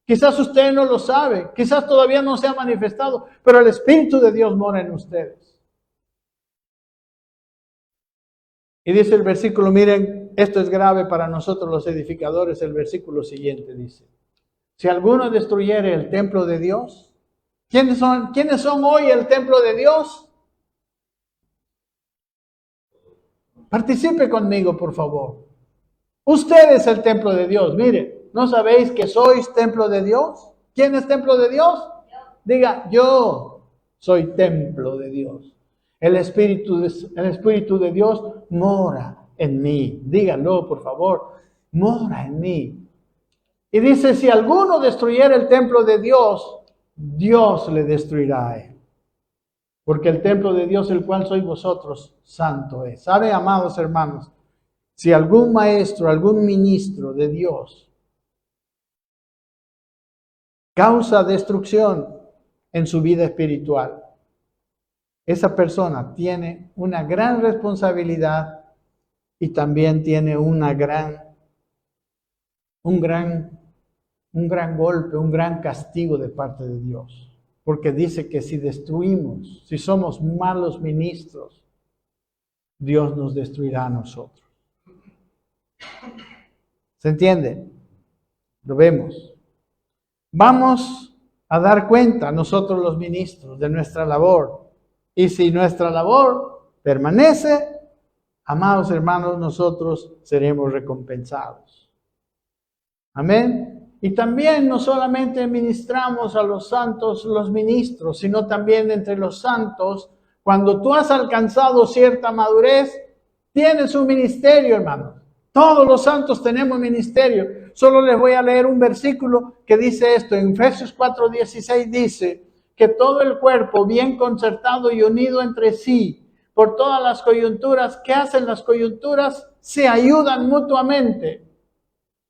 Quizás usted no lo sabe, quizás todavía no se ha manifestado, pero el Espíritu de Dios mora en ustedes. Y dice el versículo, miren, esto es grave para nosotros los edificadores, el versículo siguiente dice, si alguno destruyere el templo de Dios, ¿quiénes son hoy el templo de Dios? Participe conmigo, por favor. Usted es el templo de Dios. Mire, ¿no sabéis que sois templo de Dios? ¿Quién es templo de Dios? Diga, yo soy templo de Dios. El Espíritu de Dios mora en mí. Díganlo, por favor. Mora en mí. Y dice, si alguno destruyera el templo de Dios, Dios le destruirá a él. Porque el templo de Dios, el cual sois vosotros, santo es. ¿Sabe, amados hermanos? Si algún maestro, algún ministro de Dios causa destrucción en su vida espiritual, esa persona tiene una gran responsabilidad y también tiene un gran golpe, un gran castigo de parte de Dios. Porque dice que si destruimos, si somos malos ministros, Dios nos destruirá a nosotros. ¿Se entiende? Lo vemos. Vamos a dar cuenta nosotros los ministros de nuestra labor. Y si nuestra labor permanece, amados hermanos, nosotros seremos recompensados. Amén. Y también no solamente ministramos a los santos, los ministros, sino también entre los santos, cuando tú has alcanzado cierta madurez, tienes un ministerio, hermanos. Todos los santos tenemos ministerio. Solo les voy a leer un versículo que dice esto. En Efesios 4:16 dice que todo el cuerpo bien concertado y unido entre sí por todas las coyunturas. ¿Qué hacen las coyunturas? Se ayudan mutuamente.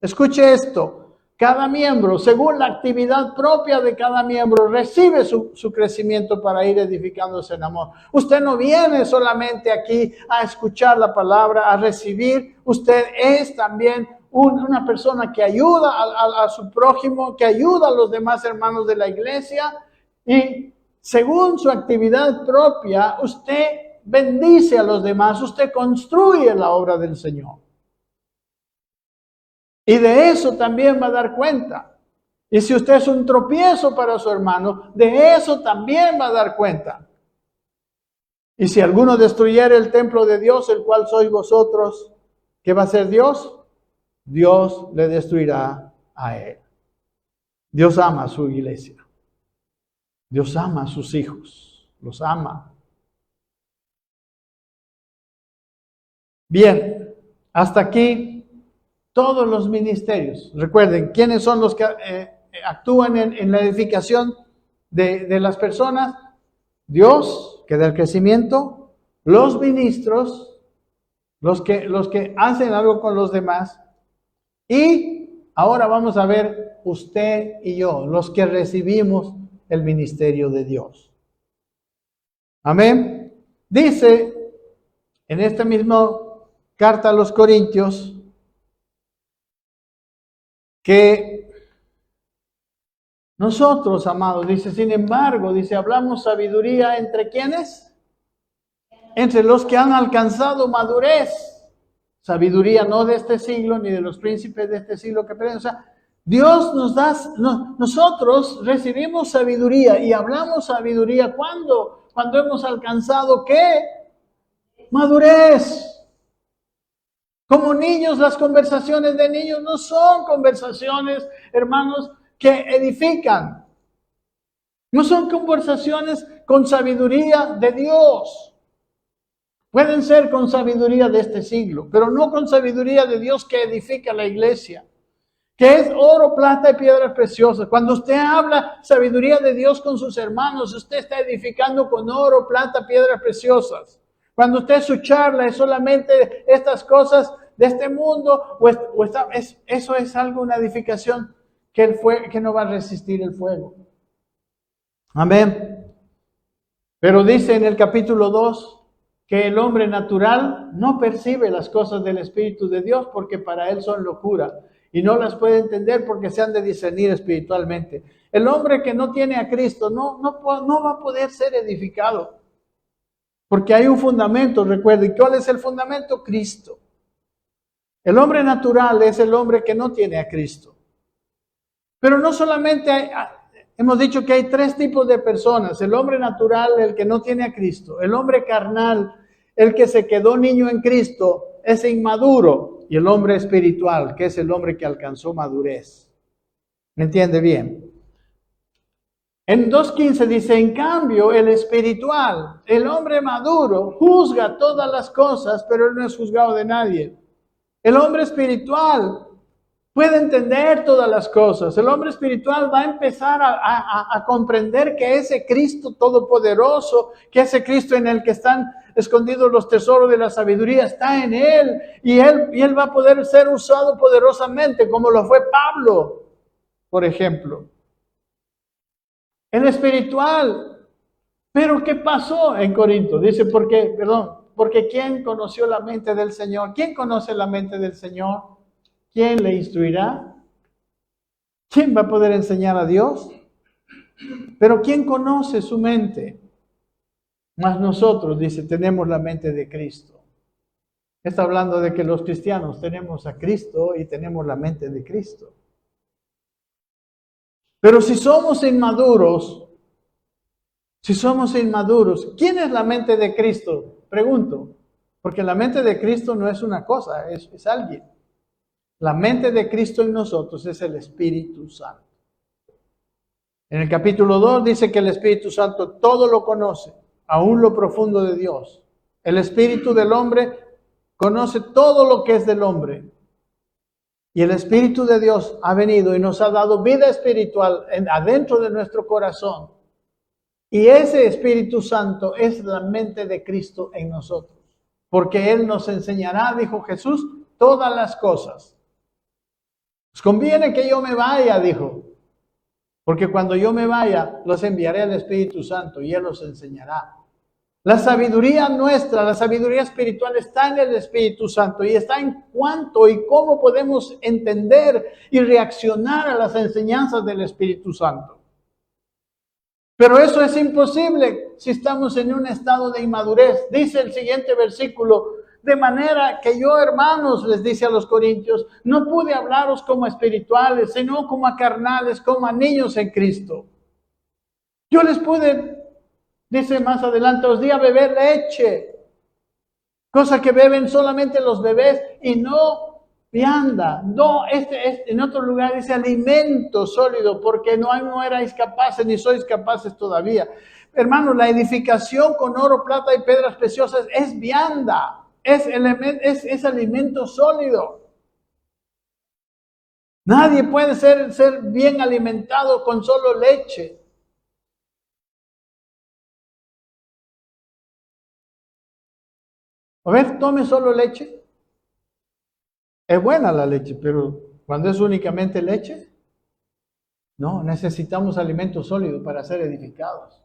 Escuche esto. Cada miembro, según la actividad propia de cada miembro, recibe su crecimiento para ir edificándose en amor. Usted no viene solamente aquí a escuchar la palabra, a recibir. Usted es también una persona que ayuda a su prójimo, que ayuda a los demás hermanos de la iglesia. Y según su actividad propia, usted bendice a los demás, usted construye la obra del Señor. Y de eso también va a dar cuenta. Y si usted es un tropiezo para su hermano, de eso también va a dar cuenta. Y si alguno destruyere el templo de Dios, el cual sois vosotros, ¿qué va a hacer Dios? Dios le destruirá a él. Dios ama a su iglesia. Dios ama a sus hijos. Los ama. Bien, hasta aquí todos los ministerios. Recuerden, ¿quiénes son los que actúan en la edificación de las personas? Dios, que da el crecimiento, los ministros, los que hacen algo con los demás, y ahora vamos a ver usted y yo, los que recibimos el ministerio de Dios. Amén. Dice en esta misma carta a los Corintios que nosotros, amados, dice, sin embargo, dice, hablamos sabiduría entre ¿quiénes? Entre los que han alcanzado madurez. Sabiduría no de este siglo, ni de los príncipes de este siglo que perecen. O sea, Dios nos da, nosotros recibimos sabiduría y hablamos sabiduría. ¿Cuándo? Cuando hemos alcanzado ¿qué? Madurez. Como niños, las conversaciones de niños no son conversaciones, hermanos, que edifican. No son conversaciones con sabiduría de Dios. Pueden ser con sabiduría de este siglo, pero no con sabiduría de Dios que edifica la iglesia, que es oro, plata y piedras preciosas. Cuando usted habla sabiduría de Dios con sus hermanos, usted está edificando con oro, plata, piedras preciosas. Cuando usted su charla es solamente estas cosas de este mundo, eso es algo, una edificación que no va a resistir el fuego. Amén. Pero dice en el capítulo 2 que el hombre natural no percibe las cosas del Espíritu de Dios porque para él son locura y no las puede entender porque se han de discernir espiritualmente. El hombre que no tiene a Cristo no va a poder ser edificado porque hay un fundamento, recuerden. ¿Cuál es el fundamento? Cristo. El hombre natural es el hombre que no tiene a Cristo. Pero no solamente hemos dicho que hay tres tipos de personas. El hombre natural, el que no tiene a Cristo. El hombre carnal, el que se quedó niño en Cristo, es inmaduro. Y el hombre espiritual, que es el hombre que alcanzó madurez. ¿Me entiende bien? En 2:15 dice, en cambio, el espiritual, el hombre maduro, juzga todas las cosas, pero él no es juzgado de nadie. El hombre espiritual puede entender todas las cosas. El hombre espiritual va a empezar a comprender que ese Cristo todopoderoso, que ese Cristo en el que están escondidos los tesoros de la sabiduría, está en él. Y él va a poder ser usado poderosamente, como lo fue Pablo, por ejemplo. El espiritual. Pero ¿qué pasó en Corinto? Dice, porque ¿quién conoció la mente del Señor? ¿Quién conoce la mente del Señor? ¿Quién le instruirá? ¿Quién va a poder enseñar a Dios? Pero ¿quién conoce su mente? Mas nosotros, dice, tenemos la mente de Cristo. Está hablando de que los cristianos tenemos a Cristo y tenemos la mente de Cristo. Pero si somos inmaduros, ¿quién es la mente de Cristo? Pregunto, porque la mente de Cristo no es una cosa, es alguien. La mente de Cristo en nosotros es el Espíritu Santo. En el capítulo 2 dice que el Espíritu Santo todo lo conoce, aún lo profundo de Dios. El Espíritu del hombre conoce todo lo que es del hombre. Y el Espíritu de Dios ha venido y nos ha dado vida espiritual adentro de nuestro corazón. Y ese Espíritu Santo es la mente de Cristo en nosotros. Porque Él nos enseñará, dijo Jesús, todas las cosas. Os conviene que yo me vaya, dijo. Porque cuando yo me vaya, los enviaré al Espíritu Santo y Él los enseñará. La sabiduría nuestra, la sabiduría espiritual está en el Espíritu Santo y está en cuánto y cómo podemos entender y reaccionar a las enseñanzas del Espíritu Santo. Pero eso es imposible si estamos en un estado de inmadurez. Dice el siguiente versículo, de manera que yo, hermanos, les dice a los corintios, no pude hablaros como espirituales, sino como a carnales, como a niños en Cristo. Yo les pude, dice más adelante, os di a beber leche, cosa que beben solamente los bebés y no vianda. No, en otro lugar dice alimento sólido, porque no erais capaces ni sois capaces todavía. Hermanos, la edificación con oro, plata y piedras preciosas es vianda, es alimento sólido. Nadie puede ser bien alimentado con solo leche. A ver, tome solo leche. Es buena la leche, pero cuando es únicamente leche, no, necesitamos alimento sólido para ser edificados.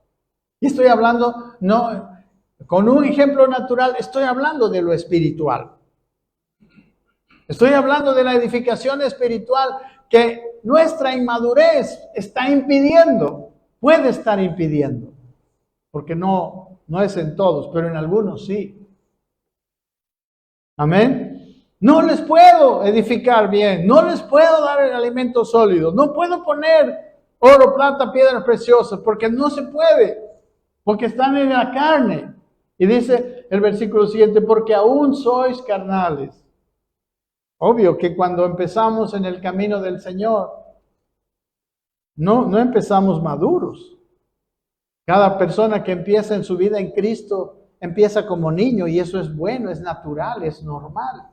Y estoy hablando, no, con un ejemplo natural, estoy hablando de lo espiritual. Estoy hablando de la edificación espiritual que nuestra inmadurez está impidiendo, puede estar impidiendo, porque no es en todos, pero en algunos sí. Amén. No les puedo edificar bien, no les puedo dar el alimento sólido, no puedo poner oro, plata, piedras preciosas, porque no se puede, porque están en la carne. Y dice el versículo siguiente, porque aún sois carnales. Obvio que cuando empezamos en el camino del Señor, no empezamos maduros. Cada persona que empieza en su vida en Cristo empieza como niño y eso es bueno, es natural, es normal.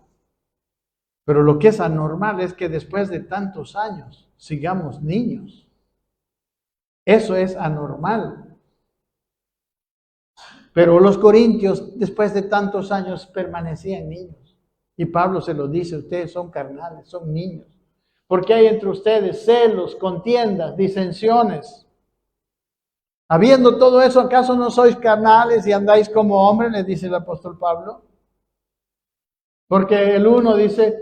Pero lo que es anormal es que después de tantos años sigamos niños. Eso es anormal. Pero los corintios después de tantos años permanecían niños. Y Pablo se lo dice, ustedes son carnales, son niños. Porque hay entre ustedes celos, contiendas, disensiones. Habiendo todo eso, ¿acaso no sois carnales y andáis como hombres? Les dice el apóstol Pablo. Porque el uno dice,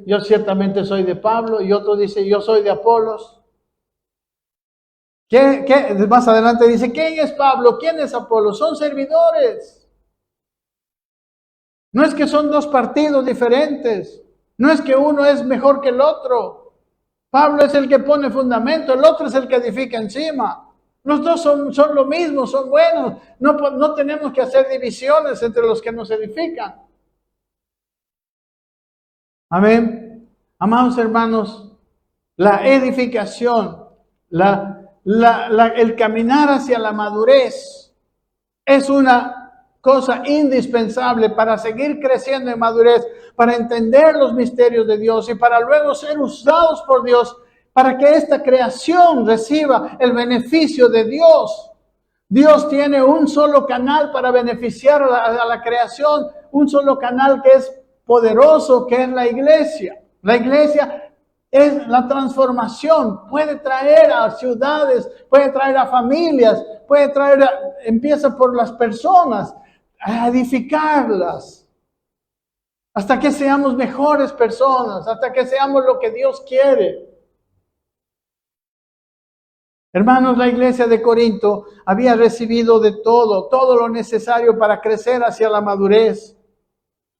yo ciertamente soy de Pablo, y otro dice, yo soy de Apolos. Más adelante dice, ¿quién es Pablo? ¿Quién es Apolos? Son servidores. No es que son dos partidos diferentes. No es que uno es mejor que el otro. Pablo es el que pone fundamento, el otro es el que edifica encima. Los dos son lo mismo, son buenos. No tenemos que hacer divisiones entre los que nos edifican. Amén. Amados hermanos, la edificación, el caminar hacia la madurez es una cosa indispensable para seguir creciendo en madurez, para entender los misterios de Dios y para luego ser usados por Dios para que esta creación reciba el beneficio de Dios. Dios tiene un solo canal para beneficiar a la creación, un solo canal que es poderoso, que es la iglesia. La iglesia es la transformación, puede traer a ciudades, puede traer a familias, empieza por las personas, a edificarlas, hasta que seamos mejores personas, hasta que seamos lo que Dios quiere. Hermanos, la iglesia de Corinto había recibido de todo lo necesario para crecer hacia la madurez,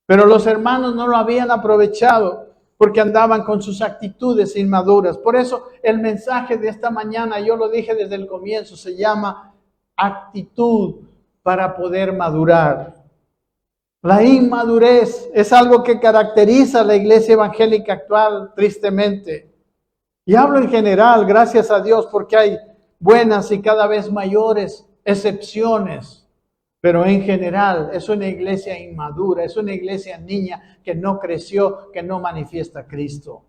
pero los hermanos no lo habían aprovechado porque andaban con sus actitudes inmaduras. Por eso el mensaje de esta mañana, yo lo dije desde el comienzo, se llama actitud para poder madurar. La inmadurez es algo que caracteriza a la iglesia evangélica actual, tristemente. Y hablo en general, gracias a Dios, porque hay buenas y cada vez mayores excepciones. Pero en general es una iglesia inmadura, es una iglesia niña que no creció, que no manifiesta a Cristo.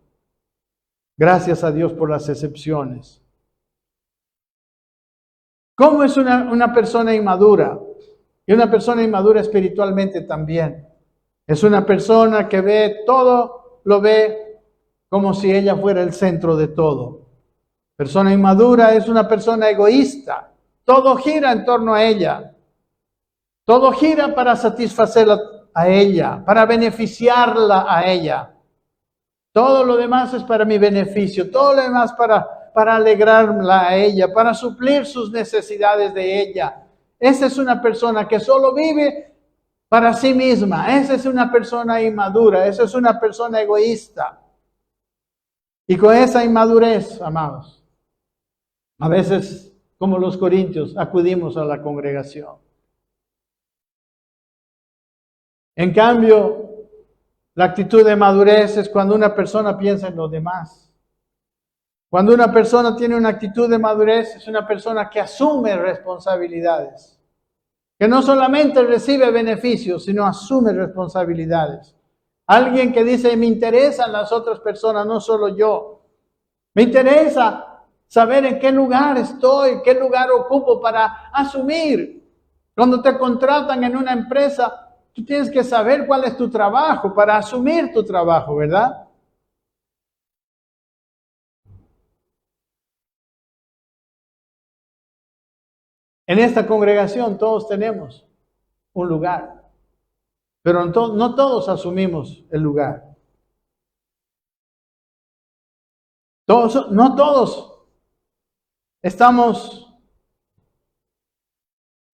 Gracias a Dios por las excepciones. ¿Cómo es una persona inmadura? Y una persona inmadura espiritualmente también. Es una persona que ve todo, lo ve como si ella fuera el centro de todo. Persona inmadura es una persona egoísta. Todo gira en torno a ella. Todo gira para satisfacerla a ella, para beneficiarla a ella. Todo lo demás es para mi beneficio, todo lo demás para alegrarla a ella, para suplir sus necesidades de ella. Esa es una persona que solo vive para sí misma. Esa es una persona inmadura, esa es una persona egoísta. Y con esa inmadurez, amados, a veces, como los corintios, acudimos a la congregación. En cambio, la actitud de madurez es cuando una persona piensa en los demás. Cuando una persona tiene una actitud de madurez, es una persona que asume responsabilidades. Que no solamente recibe beneficios, sino asume responsabilidades. Alguien que dice, me interesan las otras personas, no solo yo. Me interesa saber en qué lugar estoy, qué lugar ocupo para asumir. Cuando te contratan en una empresa, tú tienes que saber cuál es tu trabajo para asumir tu trabajo, ¿verdad? En esta congregación todos tenemos un lugar, pero no todos asumimos el lugar. No todos estamos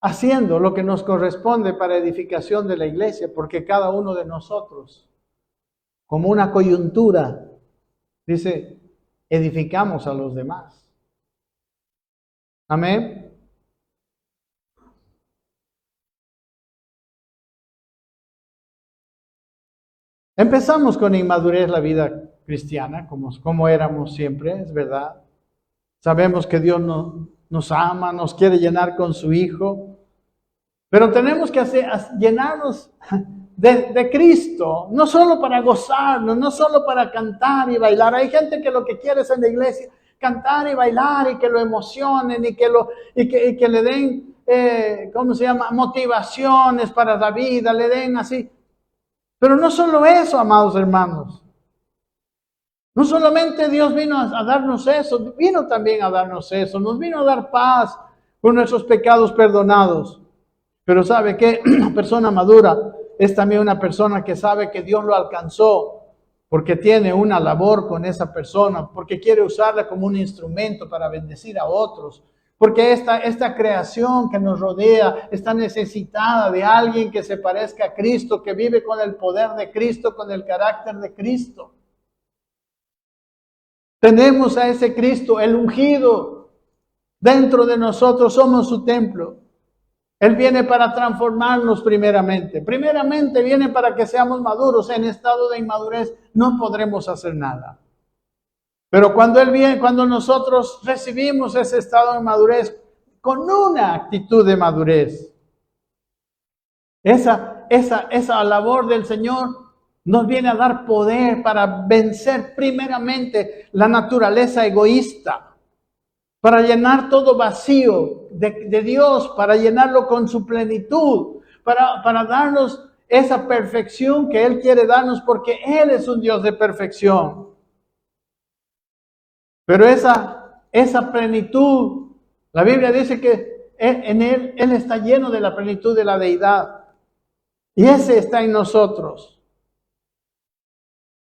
haciendo lo que nos corresponde para edificación de la iglesia, porque cada uno de nosotros, como una coyuntura, dice, edificamos a los demás. Amén. Empezamos con inmadurez la vida cristiana, como éramos siempre, es verdad. Sabemos que Dios nos ama, nos quiere llenar con su Hijo, pero tenemos que llenarnos de Cristo, no solo para gozarnos, no solo para cantar y bailar. Hay gente que lo que quiere es en la iglesia cantar y bailar y que lo emocionen y que le den, motivaciones para la vida, le den así. Pero no solo eso, amados hermanos. No solamente Dios vino a darnos eso, vino también a darnos eso. Nos vino a dar paz con nuestros pecados perdonados. Pero ¿sabe qué? Una persona madura es también una persona que sabe que Dios lo alcanzó porque tiene una labor con esa persona, porque quiere usarla como un instrumento para bendecir a otros, Porque esta creación que nos rodea está necesitada de alguien que se parezca a Cristo, que vive con el poder de Cristo, con el carácter de Cristo. Tenemos a ese Cristo, el ungido, dentro de nosotros, somos su templo. Él viene para transformarnos primeramente. Primeramente viene para que seamos maduros. En estado de inmadurez no podremos hacer nada. Pero cuando Él viene, cuando nosotros recibimos ese estado de madurez con una actitud de madurez, esa labor del Señor nos viene a dar poder para vencer primeramente la naturaleza egoísta, para llenar todo vacío de Dios, para llenarlo con su plenitud, para darnos esa perfección que Él quiere darnos, porque Él es un Dios de perfección. Pero esa plenitud, la Biblia dice que en Él está lleno de la plenitud de la deidad. Y ese está en nosotros.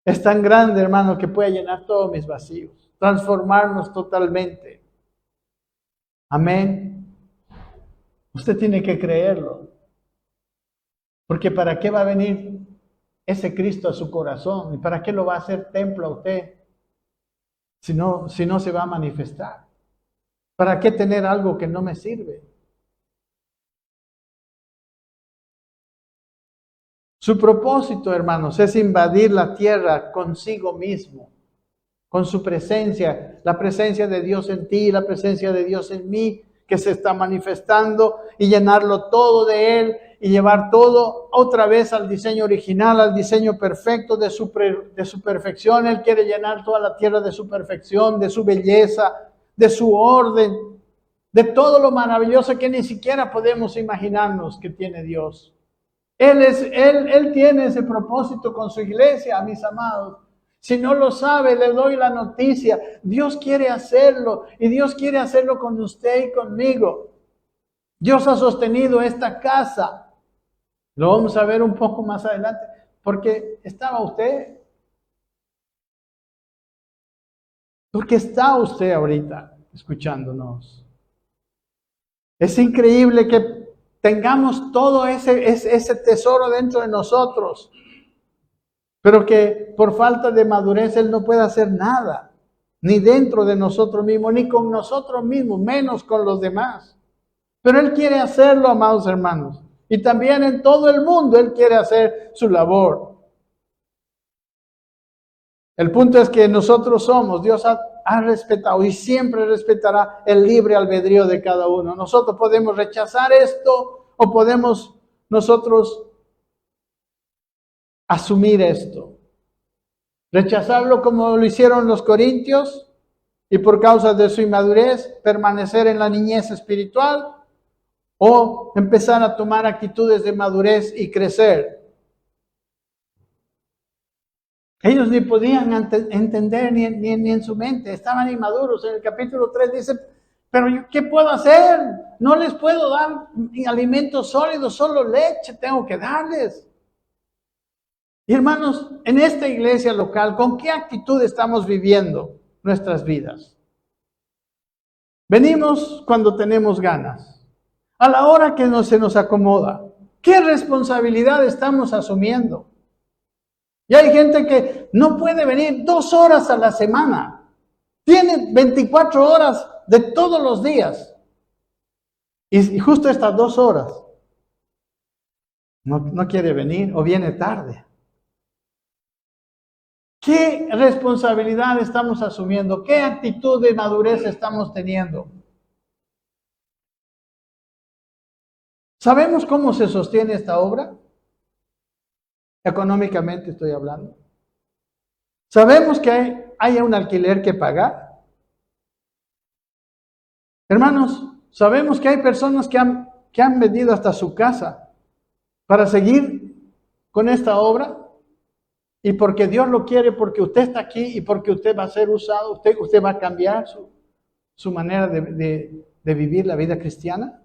Es tan grande, hermano, que puede llenar todos mis vacíos, transformarnos totalmente. Amén. Usted tiene que creerlo. Porque ¿para qué va a venir ese Cristo a su corazón? ¿Y para qué lo va a hacer templo a usted? Si no se va a manifestar. ¿Para qué tener algo que no me sirve? Su propósito, hermanos, es invadir la tierra consigo mismo, con su presencia, la presencia de Dios en ti, la presencia de Dios en mí, que se está manifestando, y llenarlo todo de Él y llevar todo otra vez al diseño original, al diseño perfecto de su perfección. Él quiere llenar toda la tierra de su perfección, de su belleza, de su orden, de todo lo maravilloso que ni siquiera podemos imaginarnos que tiene Dios. Él tiene ese propósito con su iglesia, mis amados. Si no lo sabe, le doy la noticia. Dios quiere hacerlo, y Dios quiere hacerlo con usted y conmigo. Dios ha sostenido esta casa. Lo vamos a ver un poco más adelante, porque estaba usted. Porque está usted ahorita escuchándonos. Es increíble que tengamos todo ese tesoro dentro de nosotros, pero que por falta de madurez Él no puede hacer nada, ni dentro de nosotros mismos, ni con nosotros mismos, menos con los demás. Pero Él quiere hacerlo, amados hermanos, y también en todo el mundo Él quiere hacer su labor. El punto es que nosotros Dios ha respetado y siempre respetará el libre albedrío de cada uno. Nosotros podemos rechazar esto o podemos nosotros asumir esto. Rechazarlo como lo hicieron los corintios y por causa de su inmadurez permanecer en la niñez espiritual, o empezar a tomar actitudes de madurez y crecer. Ellos ni podían entender ni en su mente, estaban inmaduros. En el capítulo 3 dice, pero ¿qué puedo hacer? No les puedo dar alimentos sólidos, solo leche tengo que darles. Y hermanos, en esta iglesia local, ¿con qué actitud estamos viviendo nuestras vidas? Venimos cuando tenemos ganas, a la hora que se nos acomoda. ¿Qué responsabilidad estamos asumiendo? Y hay gente que no puede venir 2 horas a la semana. Tiene 24 horas de todos los días. Y justo estas 2 horas no quiere venir o viene tarde. ¿Qué responsabilidad estamos asumiendo? ¿Qué actitud de madurez estamos teniendo? ¿Sabemos cómo se sostiene esta obra? Económicamente estoy hablando. ¿Sabemos que hay un alquiler que pagar? Hermanos, sabemos que hay personas que han vendido hasta su casa para seguir con esta obra, y porque Dios lo quiere, porque usted está aquí y porque usted va a ser usado, usted va a cambiar su manera de vivir la vida cristiana.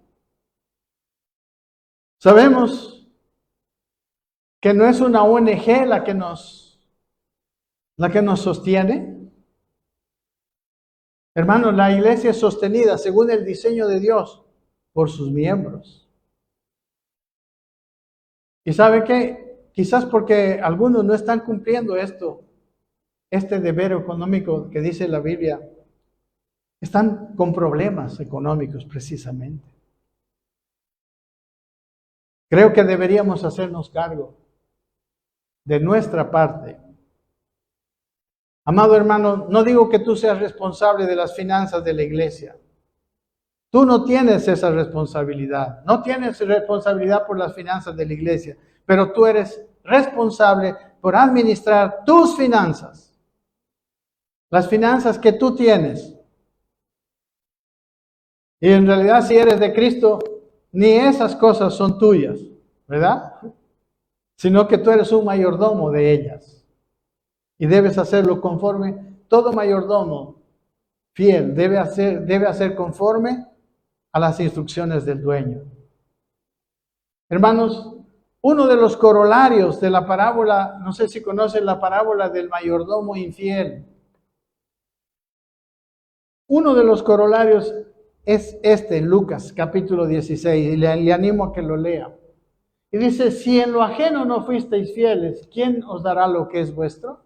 Sabemos que no es una ONG la que nos sostiene. Hermanos, la iglesia es sostenida según el diseño de Dios por sus miembros. ¿Y sabe qué? Quizás porque algunos no están cumpliendo este deber económico que dice la Biblia, están con problemas económicos precisamente. Creo que deberíamos hacernos cargo de nuestra parte. Amado hermano, no digo que tú seas responsable de las finanzas de la iglesia. Tú no tienes esa responsabilidad. No tienes responsabilidad por las finanzas de la iglesia, pero tú eres responsable por administrar tus finanzas. Las finanzas que tú tienes. Y en realidad, si eres de Cristo, ni esas cosas son tuyas, ¿verdad? Sino que tú eres un mayordomo de ellas. Y debes hacerlo conforme, todo mayordomo fiel debe hacer conforme a las instrucciones del dueño. Hermanos, uno de los corolarios de la parábola, no sé si conocen la parábola del mayordomo infiel. Uno de los corolarios es Lucas capítulo 16, y le animo a que lo lea. Y dice, si en lo ajeno no fuisteis fieles, ¿quién os dará lo que es vuestro?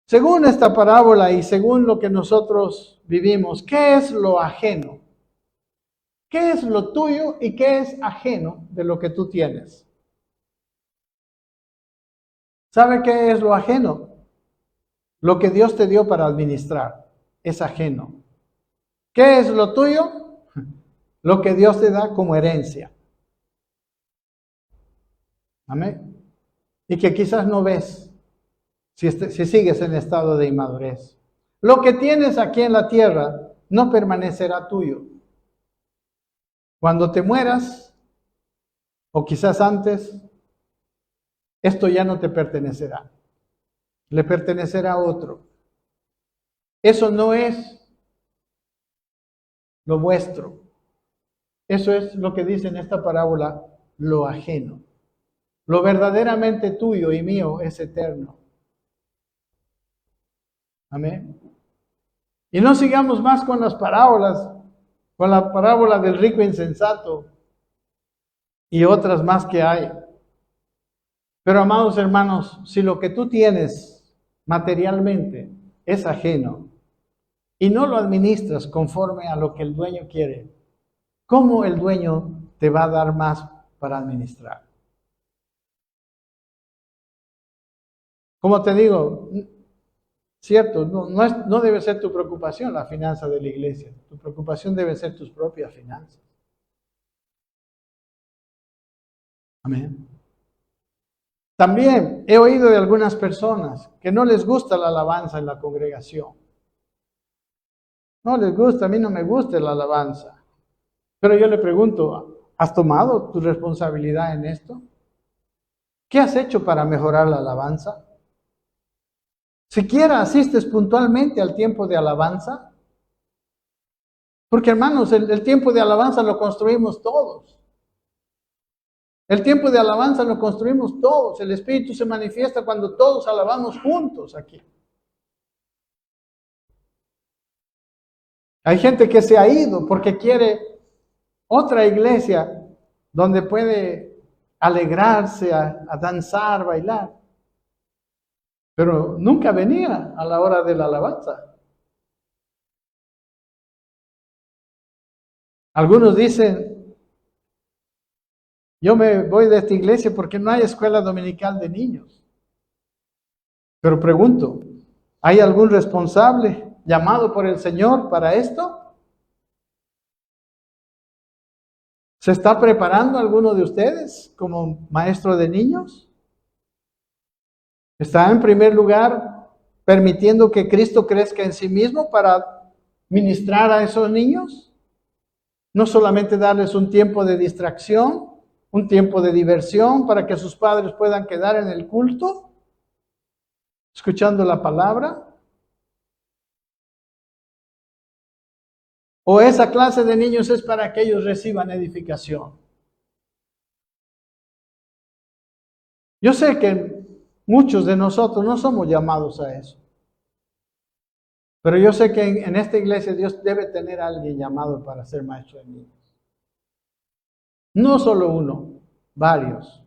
Según esta parábola y según lo que nosotros vivimos, ¿qué es lo ajeno? ¿Qué es lo tuyo y qué es ajeno de lo que tú tienes? ¿Sabe qué es lo ajeno? Lo que Dios te dio para administrar es ajeno. ¿Qué es lo tuyo? Lo que Dios te da como herencia. Amén. Y que quizás no ves si sigues en estado de inmadurez. Lo que tienes aquí en la tierra no permanecerá tuyo. Cuando te mueras, o quizás antes, esto ya no te pertenecerá. Le pertenecerá a otro. Eso no es lo vuestro. Eso es lo que dice en esta parábola, lo ajeno. Lo verdaderamente tuyo y mío es eterno. Amén. Y no sigamos más con las parábolas, con la parábola del rico insensato y otras más que hay. Pero amados hermanos, si lo que tú tienes materialmente es ajeno y no lo administras conforme a lo que el dueño quiere, ¿cómo el dueño te va a dar más para administrar? Como te digo, cierto, no debe ser tu preocupación la finanza de la iglesia. Tu preocupación debe ser tus propias finanzas. Amén. También he oído de algunas personas que no les gusta la alabanza en la congregación. No les gusta, a mí no me gusta la alabanza. Pero yo le pregunto, ¿has tomado tu responsabilidad en esto? ¿Qué has hecho para mejorar la alabanza? ¿Siquiera asistes puntualmente al tiempo de alabanza? Porque hermanos, el tiempo de alabanza lo construimos todos. El tiempo de alabanza lo construimos todos. El Espíritu se manifiesta cuando todos alabamos juntos aquí. Hay gente que se ha ido porque quiere otra iglesia donde puede alegrarse, a danzar, bailar. Pero nunca venía a la hora de la alabanza. Algunos dicen, yo me voy de esta iglesia porque no hay escuela dominical de niños. Pero pregunto, ¿hay algún responsable llamado por el Señor para esto? ¿Se está preparando alguno de ustedes como maestro de niños? ¿Está en primer lugar permitiendo que Cristo crezca en sí mismo para ministrar a esos niños? No solamente darles un tiempo de distracción, un tiempo de diversión para que sus padres puedan quedar en el culto, escuchando la palabra. ¿O esa clase de niños es para que ellos reciban edificación? Yo sé que muchos de nosotros no somos llamados a eso. Pero yo sé que en esta iglesia Dios debe tener a alguien llamado para ser maestro de niños. No solo uno, varios.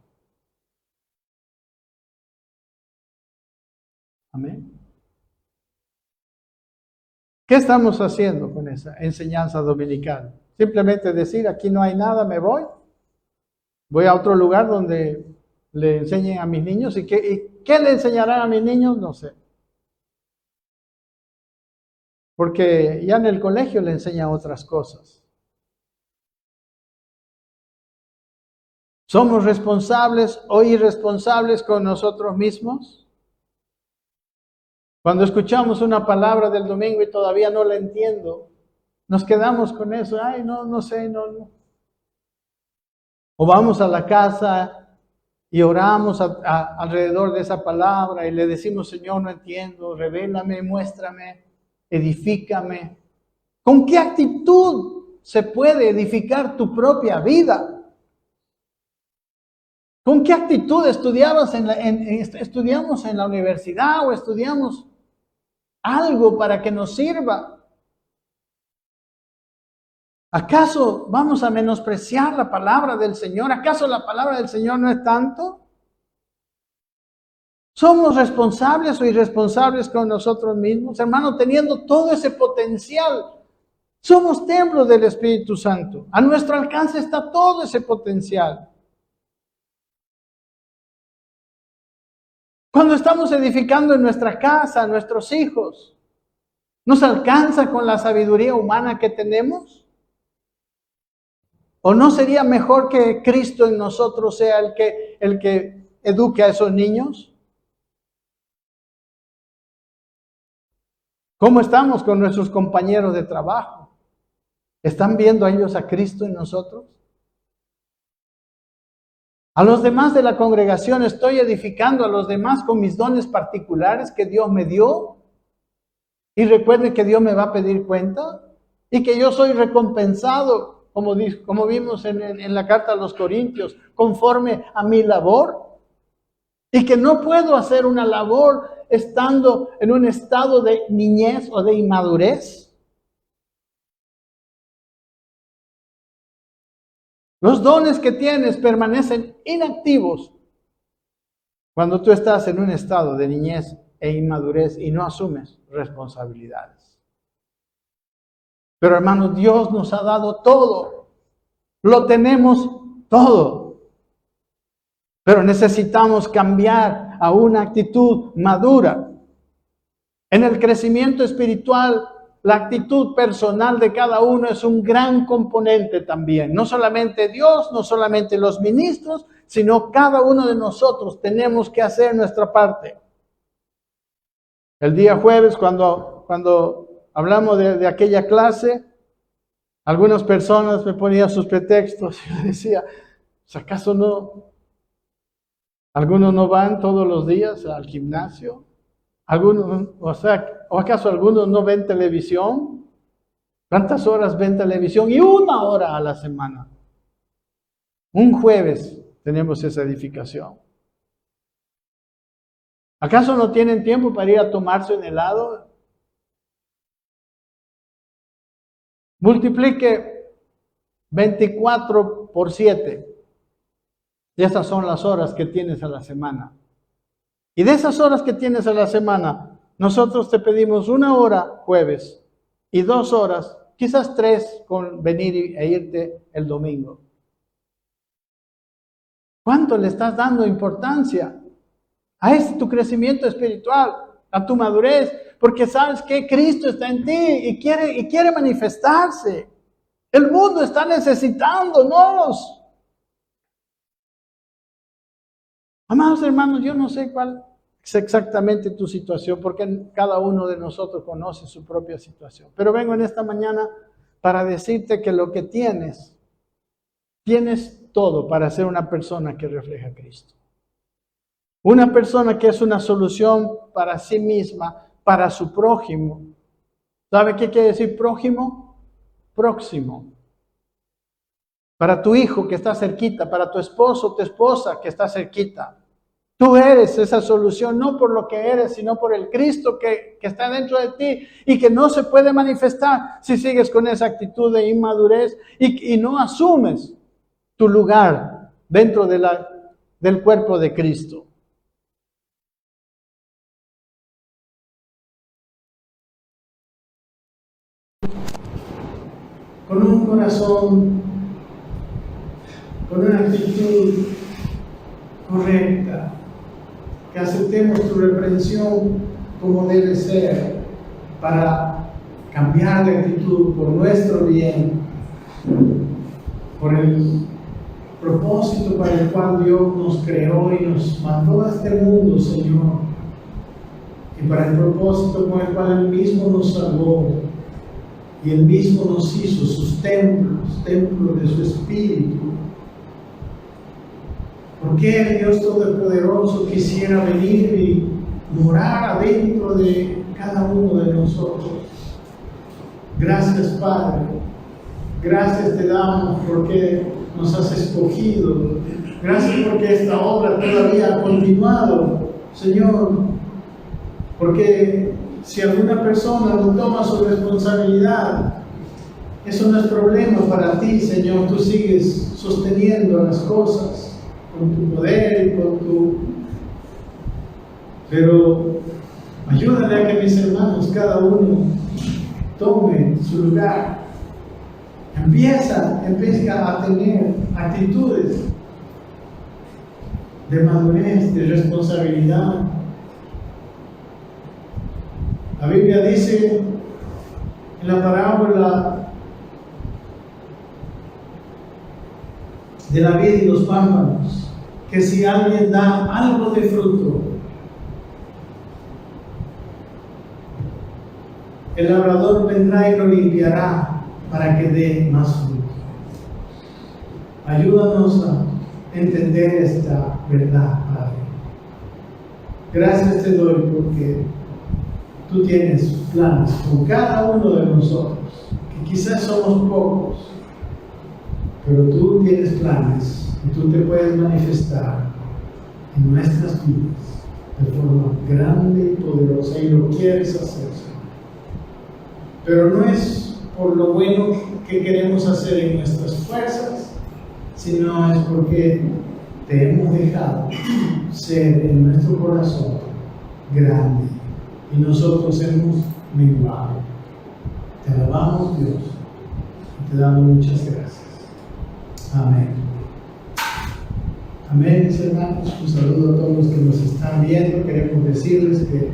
Amén. ¿Qué estamos haciendo con esa enseñanza dominical? Simplemente decir, aquí no hay nada, me voy. Voy a otro lugar donde le enseñen a mis niños. ¿Y qué le enseñarán a mis niños? No sé. Porque ya en el colegio le enseñan otras cosas. ¿Somos responsables o irresponsables con nosotros mismos? Cuando escuchamos una palabra del domingo y todavía no la entiendo, nos quedamos con eso. Ay, no sé, no. O vamos a la casa y oramos alrededor de esa palabra y le decimos, Señor, no entiendo, revélame, muéstrame, edifícame. ¿Con qué actitud se puede edificar tu propia vida? ¿Con qué actitud estudiamos en la universidad o estudiamos algo para que nos sirva? ¿Acaso vamos a menospreciar la palabra del Señor? ¿Acaso la palabra del Señor no es tanto? ¿Somos responsables o irresponsables con nosotros mismos? Hermano, teniendo todo ese potencial, somos templos del Espíritu Santo. A nuestro alcance está todo ese potencial. Cuando estamos edificando en nuestra casa, a nuestros hijos, ¿nos alcanza con la sabiduría humana que tenemos? ¿O no sería mejor que Cristo en nosotros sea el que eduque a esos niños? ¿Cómo estamos con nuestros compañeros de trabajo? ¿Están viendo a ellos a Cristo en nosotros? A los demás de la congregación, ¿estoy edificando a los demás con mis dones particulares que Dios me dio? Y recuerden que Dios me va a pedir cuenta y que yo soy recompensado, como vimos en la carta a los Corintios, conforme a mi labor. Y que no puedo hacer una labor estando en un estado de niñez o de inmadurez. Los dones que tienes permanecen inactivos cuando tú estás en un estado de niñez e inmadurez y no asumes responsabilidades. Pero hermanos, Dios nos ha dado todo. Lo tenemos todo. Pero necesitamos cambiar a una actitud madura. En el crecimiento espiritual, la actitud personal de cada uno es un gran componente también. No solamente Dios, no solamente los ministros, sino cada uno de nosotros tenemos que hacer nuestra parte. El día jueves, cuando hablamos de aquella clase, algunas personas me ponían sus pretextos y yo decía, ¿acaso no? ¿Algunos no van todos los días al gimnasio? ¿O acaso algunos no ven televisión? ¿Cuántas horas ven televisión? Y 1 hora a la semana. Un jueves tenemos esa edificación. ¿Acaso no tienen tiempo para ir a tomarse un helado? Multiplique 24 por 7. Y esas son las horas que tienes a la semana. Y de esas horas que tienes a la semana, nosotros te pedimos 1 hora jueves y 2 horas, quizás 3 con venir e irte el domingo. ¿Cuánto le estás dando importancia a tu crecimiento espiritual, a tu madurez? Porque sabes que Cristo está en ti y quiere manifestarse. El mundo está necesitándonos. Amados hermanos, yo no sé cuál es exactamente tu situación, porque cada uno de nosotros conoce su propia situación. Pero vengo en esta mañana para decirte que lo que tienes todo para ser una persona que refleja a Cristo. Una persona que es una solución para sí misma, para su prójimo. ¿Sabe qué quiere decir prójimo? Próximo. Para tu hijo que está cerquita, para tu esposo o tu esposa que está cerquita. Tú eres esa solución, no por lo que eres, sino por el Cristo que está dentro de ti y que no se puede manifestar si sigues con esa actitud de inmadurez y no asumes tu lugar dentro del cuerpo de Cristo. Con un corazón, con una actitud correcta, que aceptemos tu reprensión como debe ser para cambiar de actitud por nuestro bien, por el propósito para el cual Dios nos creó y nos mandó a este mundo, Señor, y para el propósito con el cual Él mismo nos salvó y Él mismo nos hizo sus templos de su Espíritu. ¿Por qué el Dios Todopoderoso quisiera venir y morar adentro de cada uno de nosotros? Gracias, Padre. Gracias te damos porque nos has escogido. Gracias porque esta obra todavía ha continuado, Señor. Porque si alguna persona no toma su responsabilidad, eso no es problema para ti, Señor. Tú sigues sosteniendo las cosas con tu poder y con tu... Pero ayúdale a que mis hermanos, cada uno, tome su lugar. Empieza a tener actitudes de madurez, de responsabilidad. La Biblia dice en la parábola de la vid y los pámpanos, que si alguien da algo de fruto, el labrador vendrá y lo limpiará para que dé más fruto. Ayúdanos a entender esta verdad, Padre. Gracias te doy porque tú tienes planes con cada uno de nosotros, que quizás somos pocos, pero tú tienes planes y tú te puedes manifestar en nuestras vidas de forma grande y poderosa y lo quieres hacer, Señor. Pero no es por lo bueno que queremos hacer en nuestras fuerzas, sino es porque te hemos dejado ser en nuestro corazón grande y nosotros hemos menguado. Te alabamos, Dios, y te damos muchas gracias. Amén. Amén, mis hermanos. Un saludo a todos los que nos están viendo. Queremos decirles que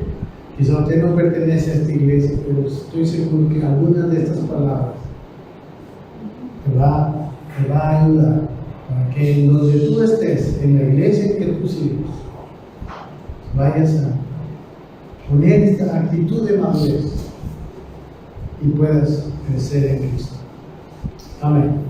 quizá usted no pertenece a esta iglesia, pero estoy seguro que algunas de estas palabras te va a ayudar para que en donde tú estés, en la iglesia en que tú sirves, vayas a poner esta actitud de madurez y puedas crecer en Cristo. Amén.